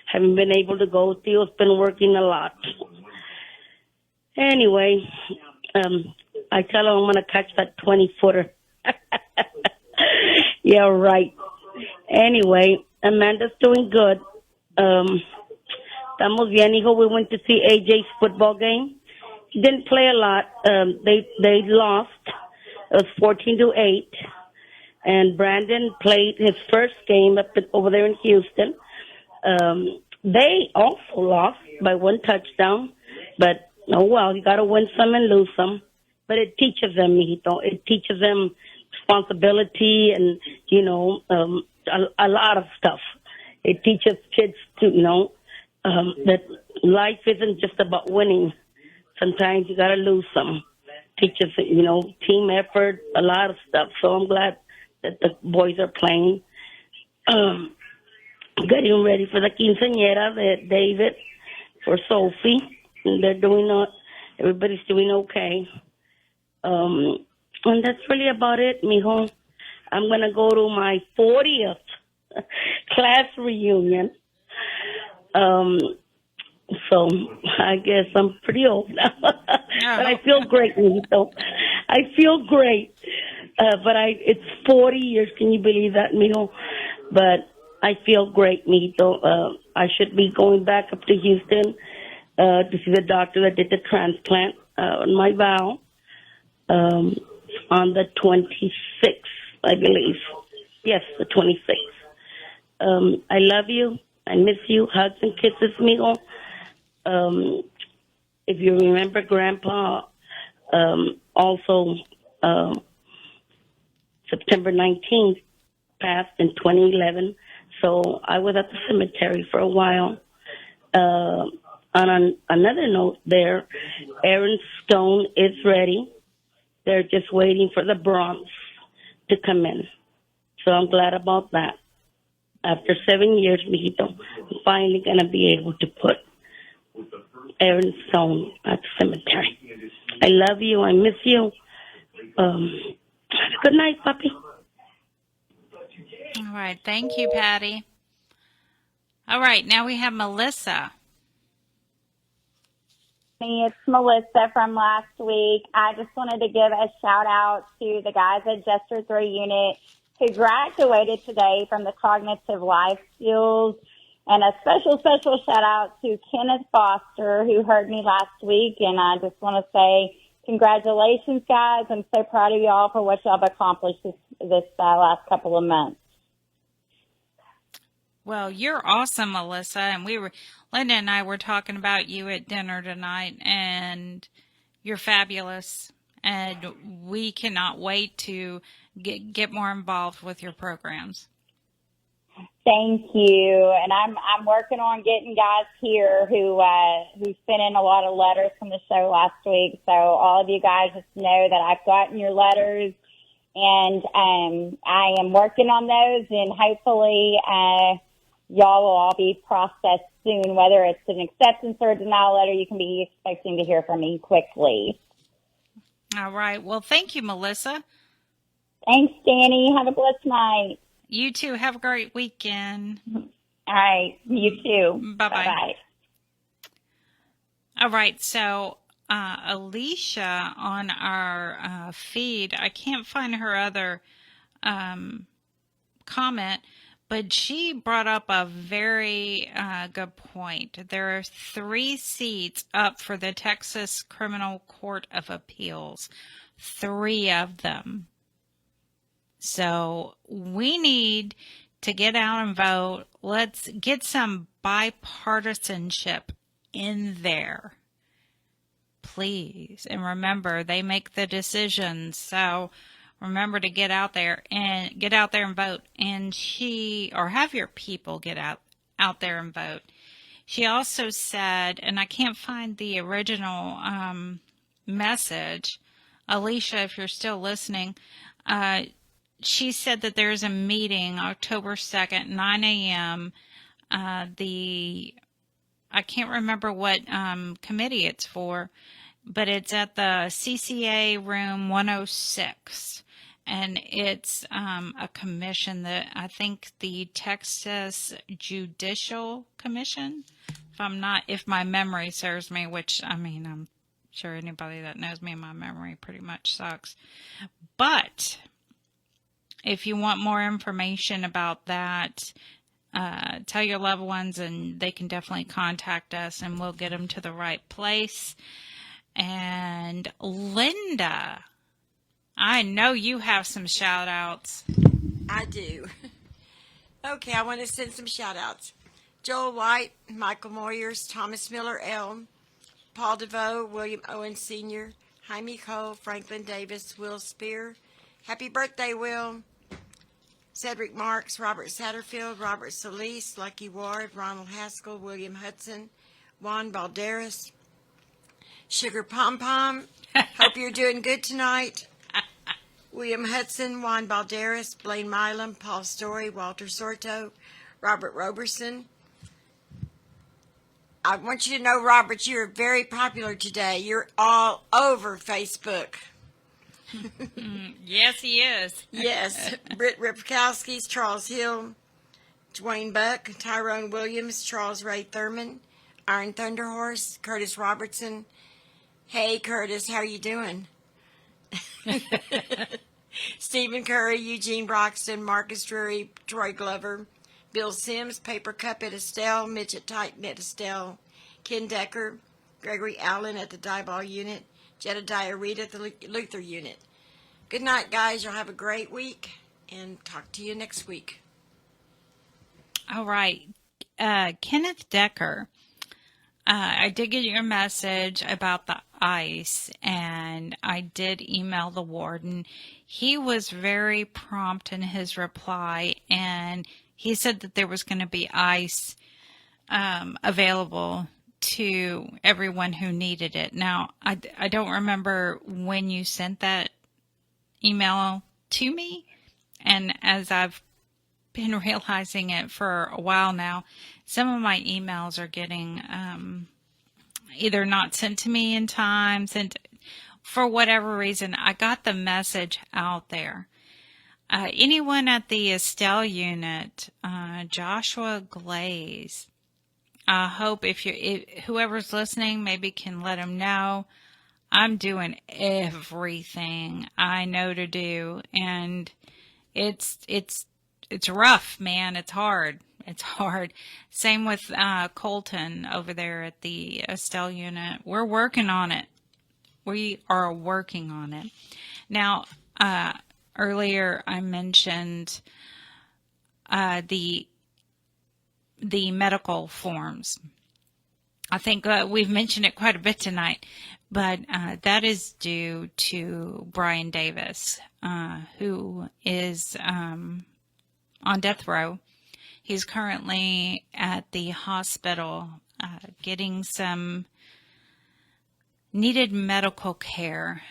haven't been able to go. Tio's been working a lot. Anyway, I tell him I'm going to catch that 20-footer. Yeah, right. Anyway, Amanda's doing good. Estamos bien, hijo. We went to see AJ's football game. He didn't play a lot. They lost. It was 14-8. And Brandon played his first game over there in Houston. They also lost by 1 touchdown. But, oh, well, you got to win some and lose some. But it teaches them, mijito. It teaches them responsibility and, a lot of stuff. It teaches kids to, that life isn't just about winning. Sometimes you got to lose some. Teaches, team effort, a lot of stuff. So I'm glad that the boys are playing. Getting ready for the quinceañera, David, for Sophie. And they're doing, everybody's doing okay. And that's really about it, mijo. I'm going to go to my 40th class reunion. So I guess I'm pretty old now. But I feel great, mijo. I feel great. But it's 40 years. Can you believe that, mijo? But I feel great, mijo. I should be going back up to Houston to see the doctor that did the transplant on my bowel. On the 26th, I believe. Yes, the 26th. I love you. I miss you. Hugs and kisses, mijo. If you remember, Grandpa also September 19th passed in 2011. So I was at the cemetery for a while. On another note there, Aaron Stone is ready. They're just waiting for the bronze to come in. So I'm glad about that. After 7 years, mijito, I'm finally going to be able to put Aaron Stone at the cemetery. I love you. I miss you. Good night, puppy. All right. Thank you, Patty. All right. Now we have Melissa. It's Melissa from last week. I just wanted to give a shout out to the guys at Jester 3 Unit who graduated today from the Cognitive Life Skills. And a special shout out to Kenneth Foster, who heard me last week. And I just want to say congratulations, guys. I'm so proud of y'all for what y'all have accomplished this last couple of months. Well, you're awesome, Melissa. And Linda and I were talking about you at dinner tonight, and you're fabulous. And we cannot wait to get more involved with your programs. Thank you. And I'm working on getting guys here who sent in a lot of letters from the show last week. So all of you guys just know that I've gotten your letters, and I am working on those, and hopefully y'all will all be processed soon, whether it's an acceptance or a denial letter. You can be expecting to hear from me quickly. All right. Well, thank you, Melissa. Thanks, Dani. Have a blessed night. You too. Have a great weekend. All right. You too. Bye-bye. Bye-bye. All right. So Alicia on our feed, I can't find her other comment, but she brought up a very good point. There are 3 seats up for the Texas Criminal Court of Appeals, 3 of them. So we need to get out and vote. Let's get some bipartisanship in there. please. And remember, they make the decisions. So remember to get out there and vote. And or have your people get out there and vote. She also said, and I can't find the original message, Alicia, if you're still listening, she said that there's a meeting October 2nd, 9 a.m. I can't remember what committee it's for, but it's at the CCA room 106. And it's a commission that I think the Texas Judicial Commission, if my memory serves me, which, I mean, I'm sure anybody that knows me, my memory pretty much sucks. But if you want more information about that, tell your loved ones and they can definitely contact us and we'll get them to the right place. And Linda, I know you have some shout outs. I do. Okay, I want to send some shout outs. Joel White, Michael Moyers, Thomas Miller Elm, Paul DeVoe, William Owen Sr., Jaime Cole, Franklin Davis, Will Spear. Happy birthday, Will. Cedric Marks, Robert Satterfield, Robert Solis, Lucky Ward, Ronald Haskell, William Hudson, Juan Balderas, Sugar Pom Pom. Hope you're doing good tonight. William Hudson, Juan Balderas, Blaine Milam, Paul Story, Walter Sorto, Robert Roberson. I want you to know, Robert, you're very popular today. You're all over Facebook. Yes, he is. Yes. Britt Ripkowski's, Charles Hill, Dwayne Buck, Tyrone Williams, Charles Ray Thurman, Iron Thunderhorse, Curtis Robertson. Hey, Curtis, how are you doing? Stephen Curry, Eugene Broxton, Marcus Drury, Troy Glover, Bill Sims, Paper Cup at Estelle, Mitch at Titan at Estelle, Ken Decker, Gregory Allen at the Dieball Unit, Jedediah Reed at the Luther Unit. Good night, guys. You'll have a great week, and talk to you next week. All right. Kenneth Decker, I did get your message about the ice, and I did email the warden. He was very prompt in his reply, and he said that there was going to be ice available to everyone who needed it. Now, I don't remember when you sent that email to me, and as I've been realizing it for a while now, some of my emails are getting either not sent to me in time, for whatever reason. I got the message out there. Anyone at the Estelle unit, Joshua Glaze, I hope whoever's listening maybe can let him know I'm doing everything I know to do, and it's rough, man. It's hard. It's hard. Same with Colton over there at the Estelle unit. We're working on it. We are working on it. Now, earlier I mentioned the medical forms. I think we've mentioned it quite a bit tonight, but that is due to Brian Davis, who is on death row. He's currently at the hospital getting some needed medical care.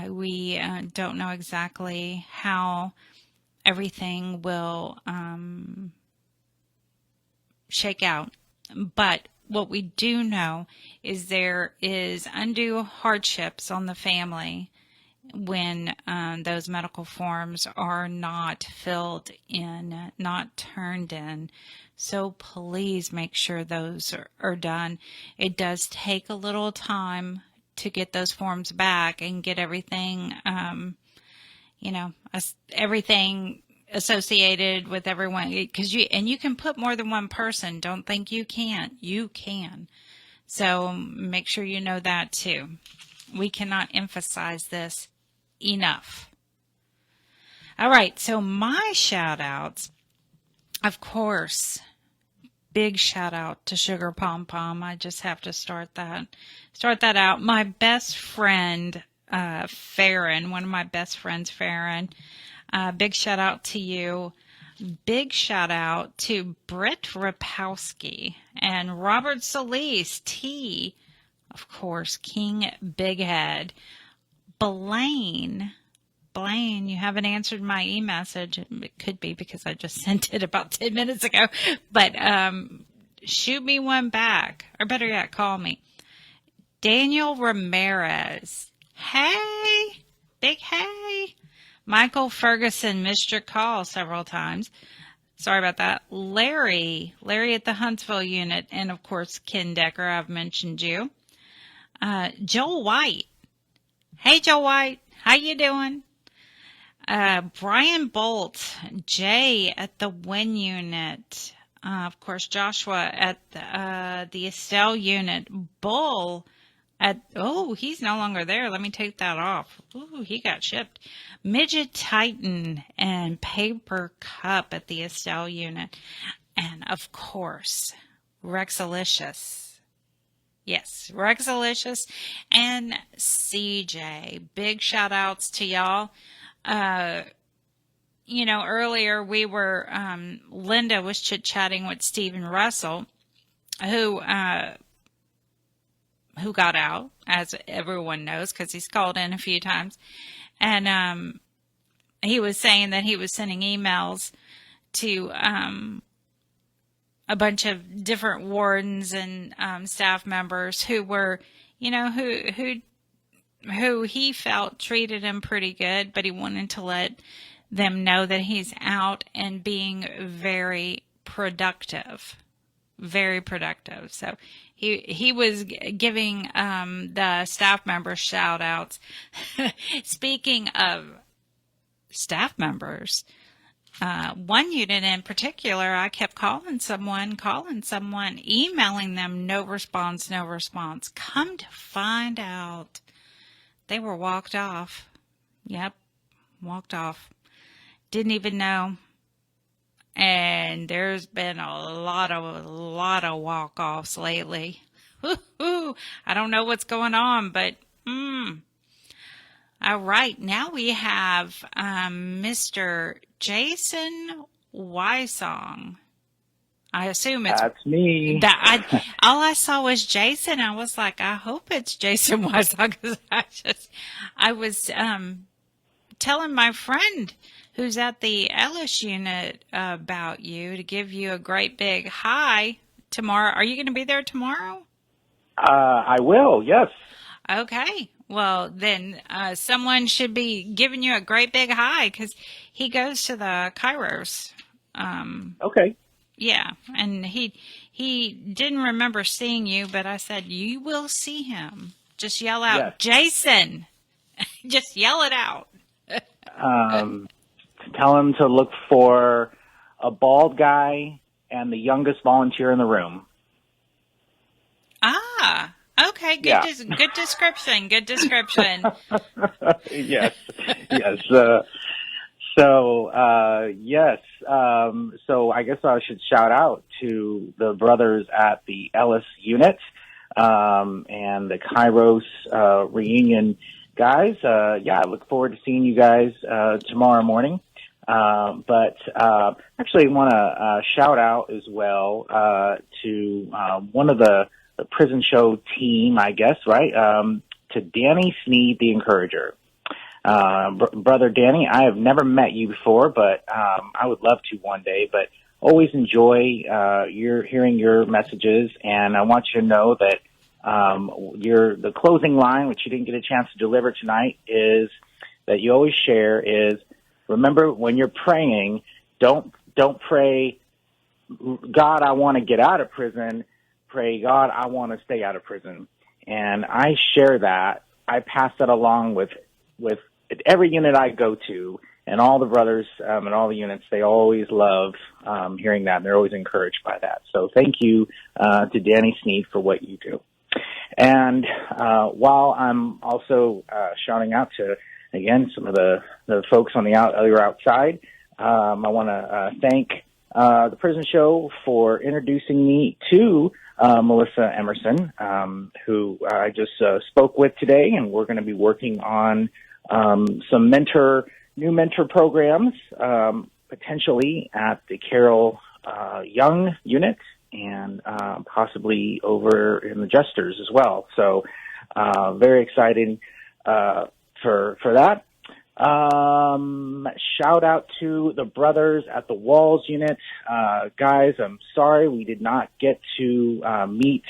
We don't know exactly how everything will shake out, but what we do know is there is undue hardships on the family when those medical forms are not filled in, not turned in. So please make sure those are done. It does take a little time to get those forms back and get everything, everything associated with everyone, because you can put more than one person. Don't think you can't. You can. So make sure you know that too. We cannot emphasize this enough. All right. So my shout outs, of course, big shout out to Sugar Pom Pom. I just have to start that out. My best friend, Farron, one of my best friends, Farron, big shout out to you. Big shout out to Britt Rapowski and Robert Solis, T, of course, King Big Head. Blaine, you haven't answered my e-message. It could be because I just sent it about 10 minutes ago. But shoot me one back. Or better yet, call me. Daniel Ramirez. Hey. Big hey. Michael Ferguson missed your call several times. Sorry about that. Larry at the Huntsville unit. And, of course, Ken Decker, I've mentioned you. Joel White. Hey, Joel White. How you doing? Brian Bolt, Jay at the Win unit, of course, Joshua at the Estelle unit, Bull at, he's no longer there. Let me take that off. Ooh, he got shipped. Midget Titan and Paper Cup at the Estelle unit. And, of course, Rexalicious. Yes, Rexalicious and CJ. Big shout outs to y'all. Earlier we were, Linda was chit-chatting with Stephen Russell, who got out, as everyone knows, because he's called in a few times. And he was saying that he was sending emails to a bunch of different wardens and staff members who were, who he felt treated him pretty good, but he wanted to let them know that he's out and being very productive. Very productive. So he was giving the staff members shout outs. Speaking of staff members, one unit in particular, I kept calling someone, emailing them, no response. Come to find out, they were walked off. Yep, walked off. Didn't even know. And there's been a lot of walk-offs lately. I don't know what's going on, but all right, now we have Mr. Jason Wysong. I assume it's... That's me. All I saw was Jason. I was like, I hope it's Jason Wysong, because I was telling my friend who's at the Ellis unit about you, to give you a great big hi tomorrow. Are you going to be there tomorrow? I will, yes. Okay. Well, then someone should be giving you a great big hi, because he goes to the Kairos. Okay. Yeah, and he didn't remember seeing you, but I said, you will see him. Just yell out, yes. Jason! Just yell it out. Tell him to look for a bald guy and the youngest volunteer in the room. Ah, okay, good, Yeah. Good description, good description. Yes, yes. So I guess I should shout out to the brothers at the Ellis unit and the Kairos reunion guys. I look forward to seeing you guys tomorrow morning. But actually want to shout out as well to one of the prison show team, I guess, right? To Dani Sneed, the Encourager. Brother Dani, I have never met you before, but I would love to one day. But always enjoy hearing your messages, and I want you to know that the closing line, which you didn't get a chance to deliver tonight, is that you always share is, remember, when you're praying, don't pray, God, I want to get out of prison. Pray, God, I want to stay out of prison. And I share that. I pass that along with every unit I go to, and all the brothers and all the units. They always love hearing that, and they're always encouraged by that. So thank you to Dani Sneed for what you do. And while I'm also shouting out to, again, some of the folks on the other outside, I want to thank the Prison Show for introducing me to Melissa Emerson, who I just spoke with today, and we're going to be working on some new mentor programs, potentially at the Carol Young unit and possibly over in the Jesters as well. So very exciting for that. Shout out to the brothers at the Walls unit. Guys, I'm sorry we did not get to meet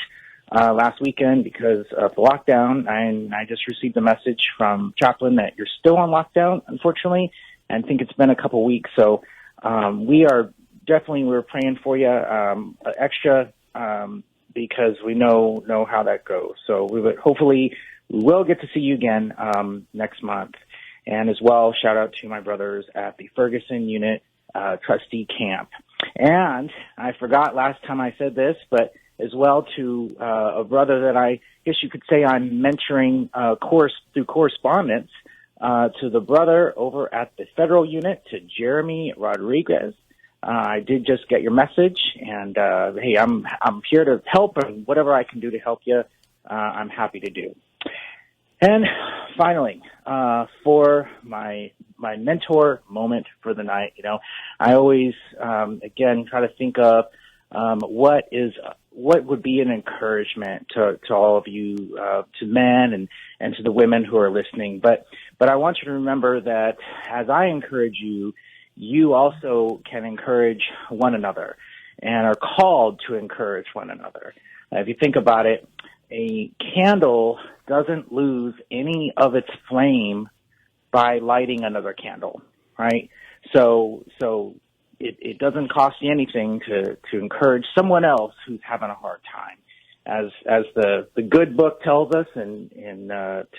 last weekend because of the lockdown. I just received a message from Chaplain that you're still on lockdown, unfortunately, and I think it's been a couple weeks. So we're praying for you extra because we know how that goes. So hopefully we will get to see you again next month. And as well, shout out to my brothers at the Ferguson Unit Trustee Camp. And I forgot last time I said this, but as well to a brother that I guess you could say I'm mentoring through correspondence to the brother over at the Federal Unit, to Jeremy Rodriguez. I did just get your message, and hey, I'm here to help, and whatever I can do to help you, I'm happy to do. And finally, for my mentor moment for the night, I always again try to think of what would be an encouragement to all of you, to men and to the women who are listening. But I want you to remember that as I encourage you, you also can encourage one another and are called to encourage one another. If you think about it, a candle doesn't lose any of its flame by lighting another candle, right? So it doesn't cost you anything to encourage someone else who's having a hard time. As the good book tells us, and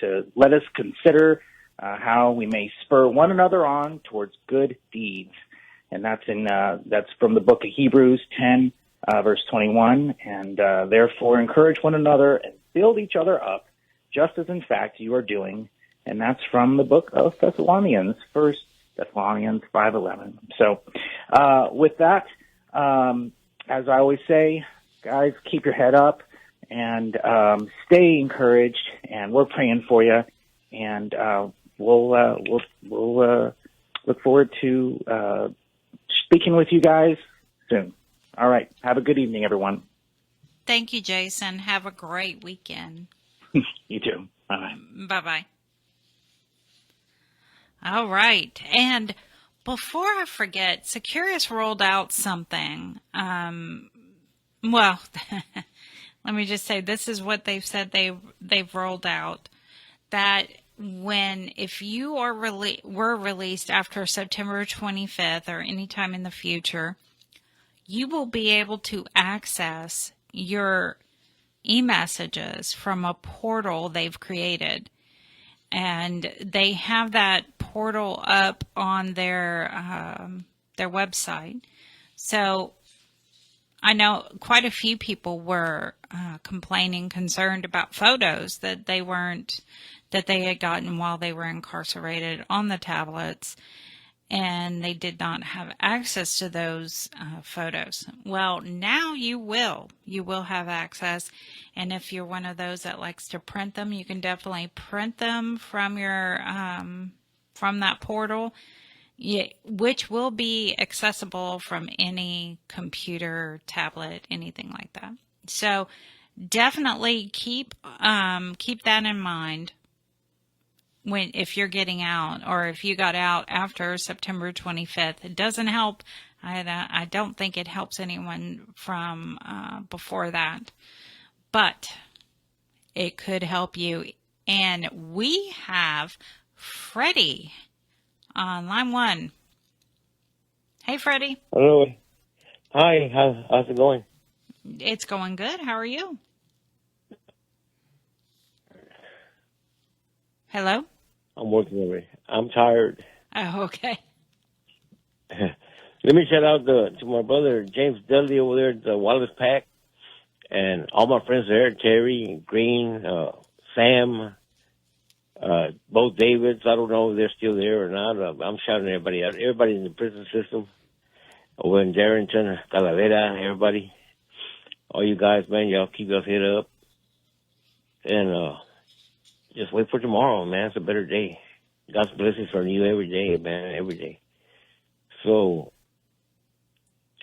to let us consider how we may spur one another on towards good deeds. And that's from the book of Hebrews 10, verse 21, and therefore encourage one another and build each other up, just as in fact you are doing. And that's from the book of Thessalonians, 1 Thessalonians 5:11. So with that, as I always say, guys, keep your head up and stay encouraged, and we're praying for you. And we'll look forward to speaking with you guys soon. All right. Have a good evening, everyone. Thank you, Jason. Have a great weekend. You too. Bye-bye. Bye-bye. All right. And before I forget, Securus rolled out something. Well, let me just say, this is what they've said they've rolled out. That if you were released after September 25th or any time in the future, you will be able to access your e-messages from a portal they've created. And they have that portal up on their website. So I know quite a few people were concerned about photos that they had gotten while they were incarcerated on the tablets, and they did not have access to those photos. Well, now you will. You will have access, and if you're one of those that likes to print them, you can definitely print them from your from that portal, which will be accessible from any computer, tablet, anything like that. So definitely keep that in mind. If you're getting out, or if you got out after September 25th, it doesn't help. I don't think it helps anyone from before that, but it could help you. And we have Freddie on line one. Hey, Freddie. Hello. Hi. How's it going? It's going good. How are you? Hello? I'm working already. I'm tired. Oh, okay. Let me shout out to my brother James Dudley over there at the Wallace Pack, and all my friends there, Terry, Green, Sam, both Davids. I don't know if they're still there or not. I'm shouting everybody out. Everybody in the prison system. over in Darrington, Calavera, everybody. All you guys, man, y'all keep your head up. And just wait for tomorrow, man. It's a better day. God's blessings on you every day, man, every day. So,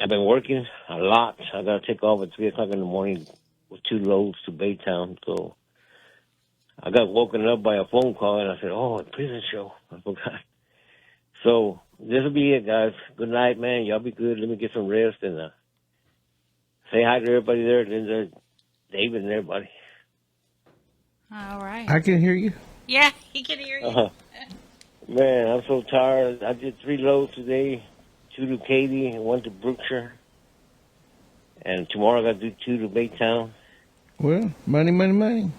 I've been working a lot. I got to take off at 3 o'clock in the morning with 2 loads to Baytown. So, I got woken up by a phone call, and I said, oh, a prison show. I forgot. So, this will be it, guys. Good night, man. Y'all be good. Let me get some rest. And say hi to everybody there. Linda, David, and everybody. All right. I can hear you. Yeah, he can hear you. Man, I'm so tired. I did 3 loads today. 2 to Katy and 1 to Brookshire. And tomorrow I got to do 2 to Baytown. Well, money.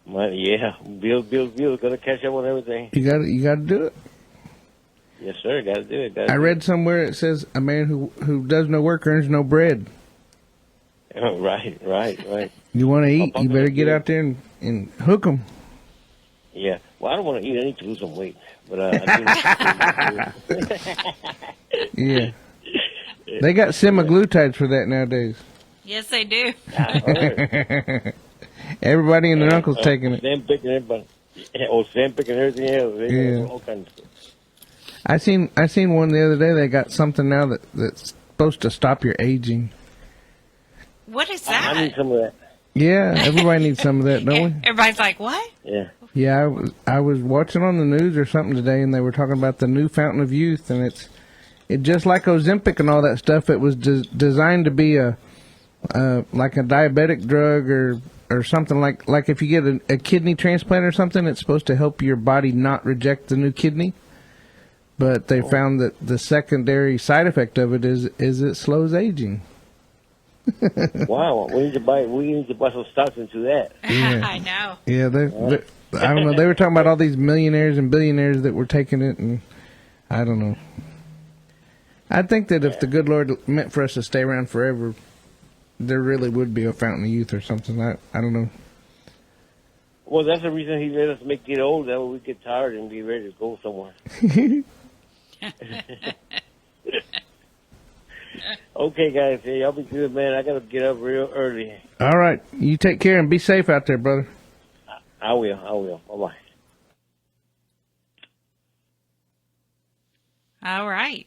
Yeah, Bill. Got to catch up on everything. You got to do it. Yes, sir. Got to do it. I read somewhere it says a man who does no work earns no bread. Right. You want to eat, you better get out there and hook them. Yeah. Well, I don't want to eat. I need to lose some weight. But I do. Yeah. They got semaglutides for that nowadays. Yes, they do. Everybody and their uncle's taking it. Ozempic and everybody. Ozempic and everything else. They got all kinds of stuff. I seen one the other day. They got something now that's supposed to stop your aging. What is that? I need some of that. Yeah, everybody needs some of that, don't we? Everybody's like, what? Yeah. Yeah, I was watching on the news or something today, and they were talking about the new fountain of youth, and it just like Ozempic and all that stuff. It was designed to be like a diabetic drug or something like if you get a kidney transplant or something, it's supposed to help your body not reject the new kidney. But they found that the secondary side effect of it is it slows aging. Wow, we need to buy some stocks into that. Yeah. I know. Yeah, I don't know. They were talking about all these millionaires and billionaires that were taking it, and I don't know. I think that if the good Lord meant for us to stay around forever, there really would be a fountain of youth or something. I don't know. Well, that's the reason he let us get old. That way we get tired and be ready to go somewhere. Okay, guys. Hey, y'all be good, man. I got to get up real early. All right. You take care and be safe out there, brother. I will. Bye-bye. All right.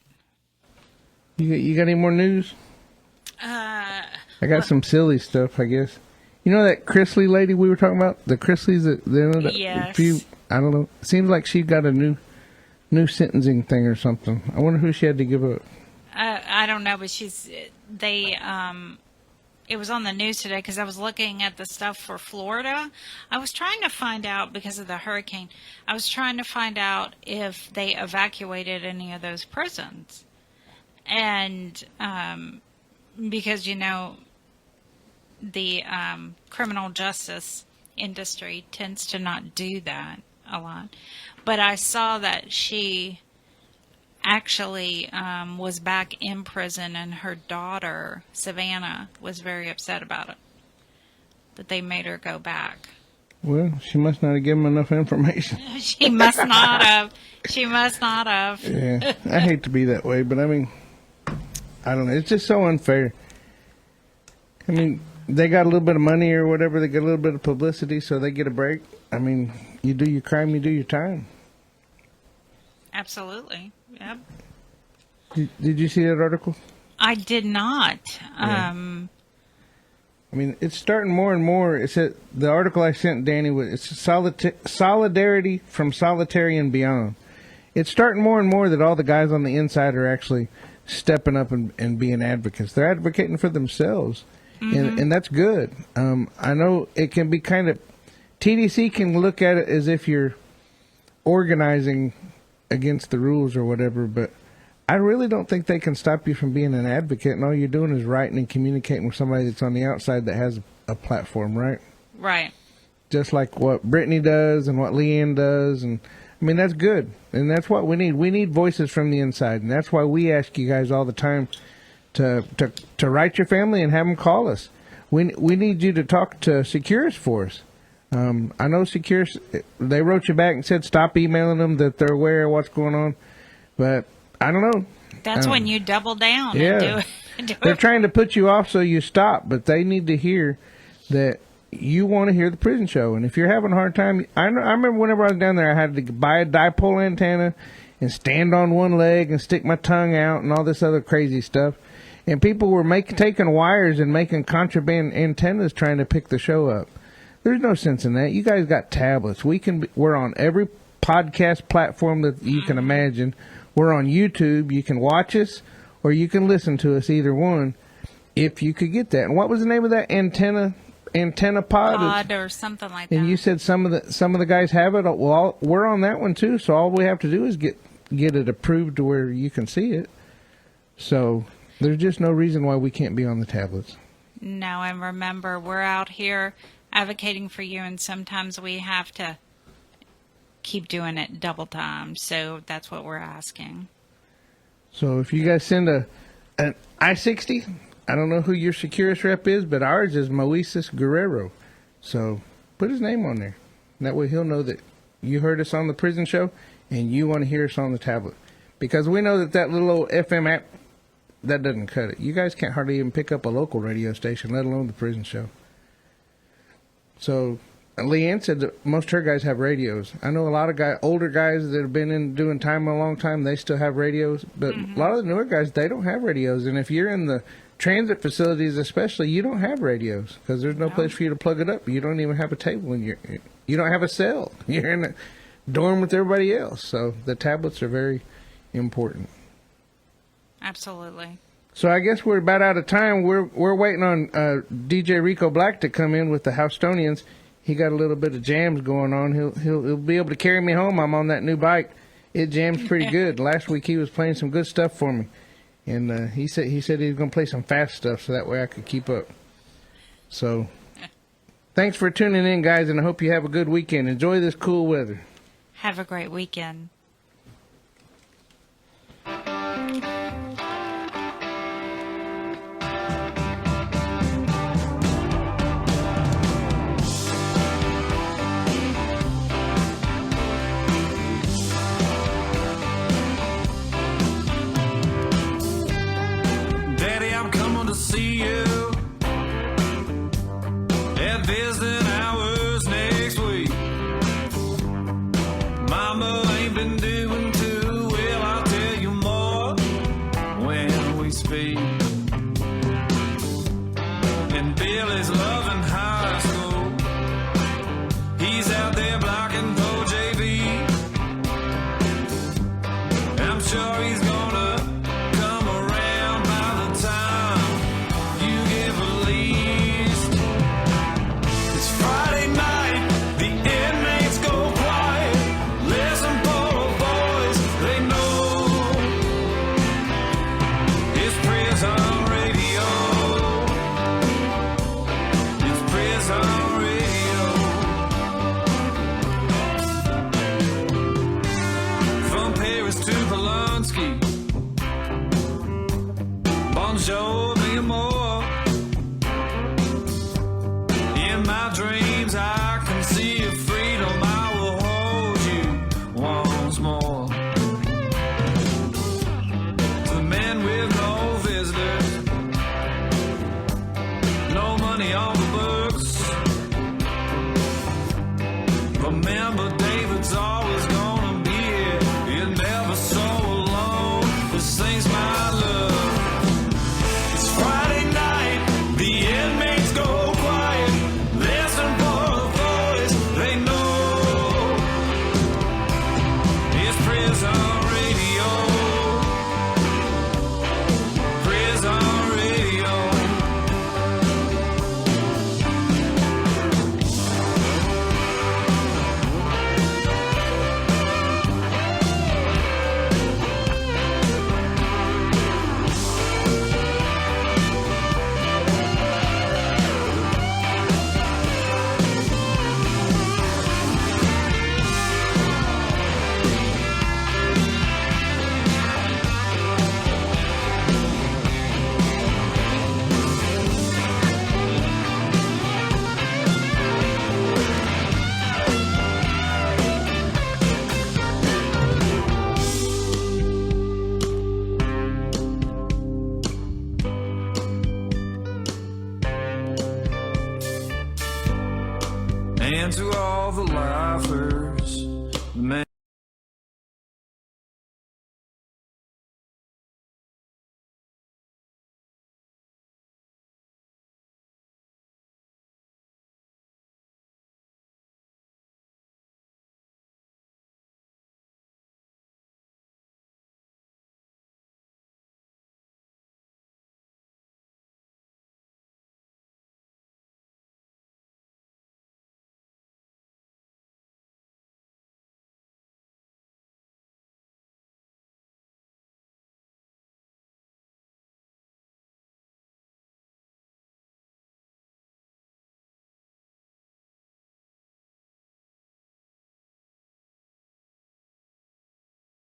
You got any more news? I got some silly stuff, I guess. You know that Chrisley lady we were talking about? The Chrisleys that yes. I don't know. It seems like she got a new sentencing thing or something. I wonder who she had to give up. I don't know, but it was on the news today because I was looking at the stuff for Florida. I was trying to find out, because of the hurricane, I was trying to find out if they evacuated any of those prisons. And because, the criminal justice industry tends to not do that a lot. But I saw that she actually was back in prison, and her daughter, Savannah, was very upset about it, that they made her go back. Well, she must not have given them enough information. She must not have. Yeah, I hate to be that way, but I mean, I don't know. It's just so unfair. I mean, they got a little bit of money or whatever. They get a little bit of publicity, so they get a break. I mean, you do your crime, you do your time. Absolutely. Yep. Did you see that article? I did not. Yeah. I mean, it's starting more and more. It said the article I sent Dani was it's solidarity from solitary and beyond. It's starting more and more that all the guys on the inside are actually stepping up and being advocates. They're advocating for themselves, and that's good. I know it can be kind of TDC can look at it as if you're organizing against the rules or whatever, but I really don't think they can stop you from being an advocate, and all you're doing is writing and communicating with somebody that's on the outside that has a platform, right? Right. Just like what Brittany does and what Leanne does, and I mean, that's good, and that's what we need. We need voices from the inside, and that's why we ask you guys all the time to write your family and have them call us. We need you to talk to Securus for us. I know Securus, they wrote you back and said stop emailing them, that they're aware of what's going on, but I don't know. That's when you double down Yeah. and do They're it. trying to put you off so you stop, but they need to hear that you want to hear the prison show. And if you're having a hard time, I remember whenever I was down there, I had to buy a dipole antenna and stand on one leg and stick my tongue out and all this other crazy stuff. And people were taking wires and making contraband antennas trying to pick the show up. There's no sense in that. You guys got tablets. We're on every podcast platform that you can imagine. We're on YouTube. You can watch us or you can listen to us, either one, if you could get that. And what was the name of that antenna pod or something like that? And you said some of the guys have it. Well, we're on that one too. So all we have to do is get it approved to where you can see it. So there's just no reason why we can't be on the tablets. No, and remember, we're out here advocating for you, and sometimes we have to keep doing it double time. So that's what we're asking. So if you guys send an I-60, I don't know who your Securus rep is, but ours is Moises Guerrero. So put his name on there. And that way he'll know that you heard us on the prison show and you want to hear us on the tablet. Because we know that little old FM app, that doesn't cut it. You guys can't hardly even pick up a local radio station, let alone the prison show. So Leanne said that most of her guys have radios. I know a lot of older guys that have been doing time a long time, they still have radios. But a lot of the newer guys, they don't have radios. And if you're in the transit facilities especially, you don't have radios because there's no place for you to plug it up. You don't even have a table, and you don't have a cell. You're in a dorm with everybody else. So the tablets are very important. Absolutely. So I guess we're about out of time. We're waiting on DJ Rico Black to come in with the Housetonians. He got a little bit of jams going on. He'll be able to carry me home. I'm on that new bike. It jams pretty good. Last week he was playing some good stuff for me, and he said he was going to play some fast stuff so that way I could keep up. So thanks for tuning in, guys, and I hope you have a good weekend. Enjoy this cool weather. Have a great weekend. See you at visiting hours next week. Mama ain't been doing too well, I'll tell you more when we speak. And Billy's loving high school. He's out there blocking for JV. I'm sure he's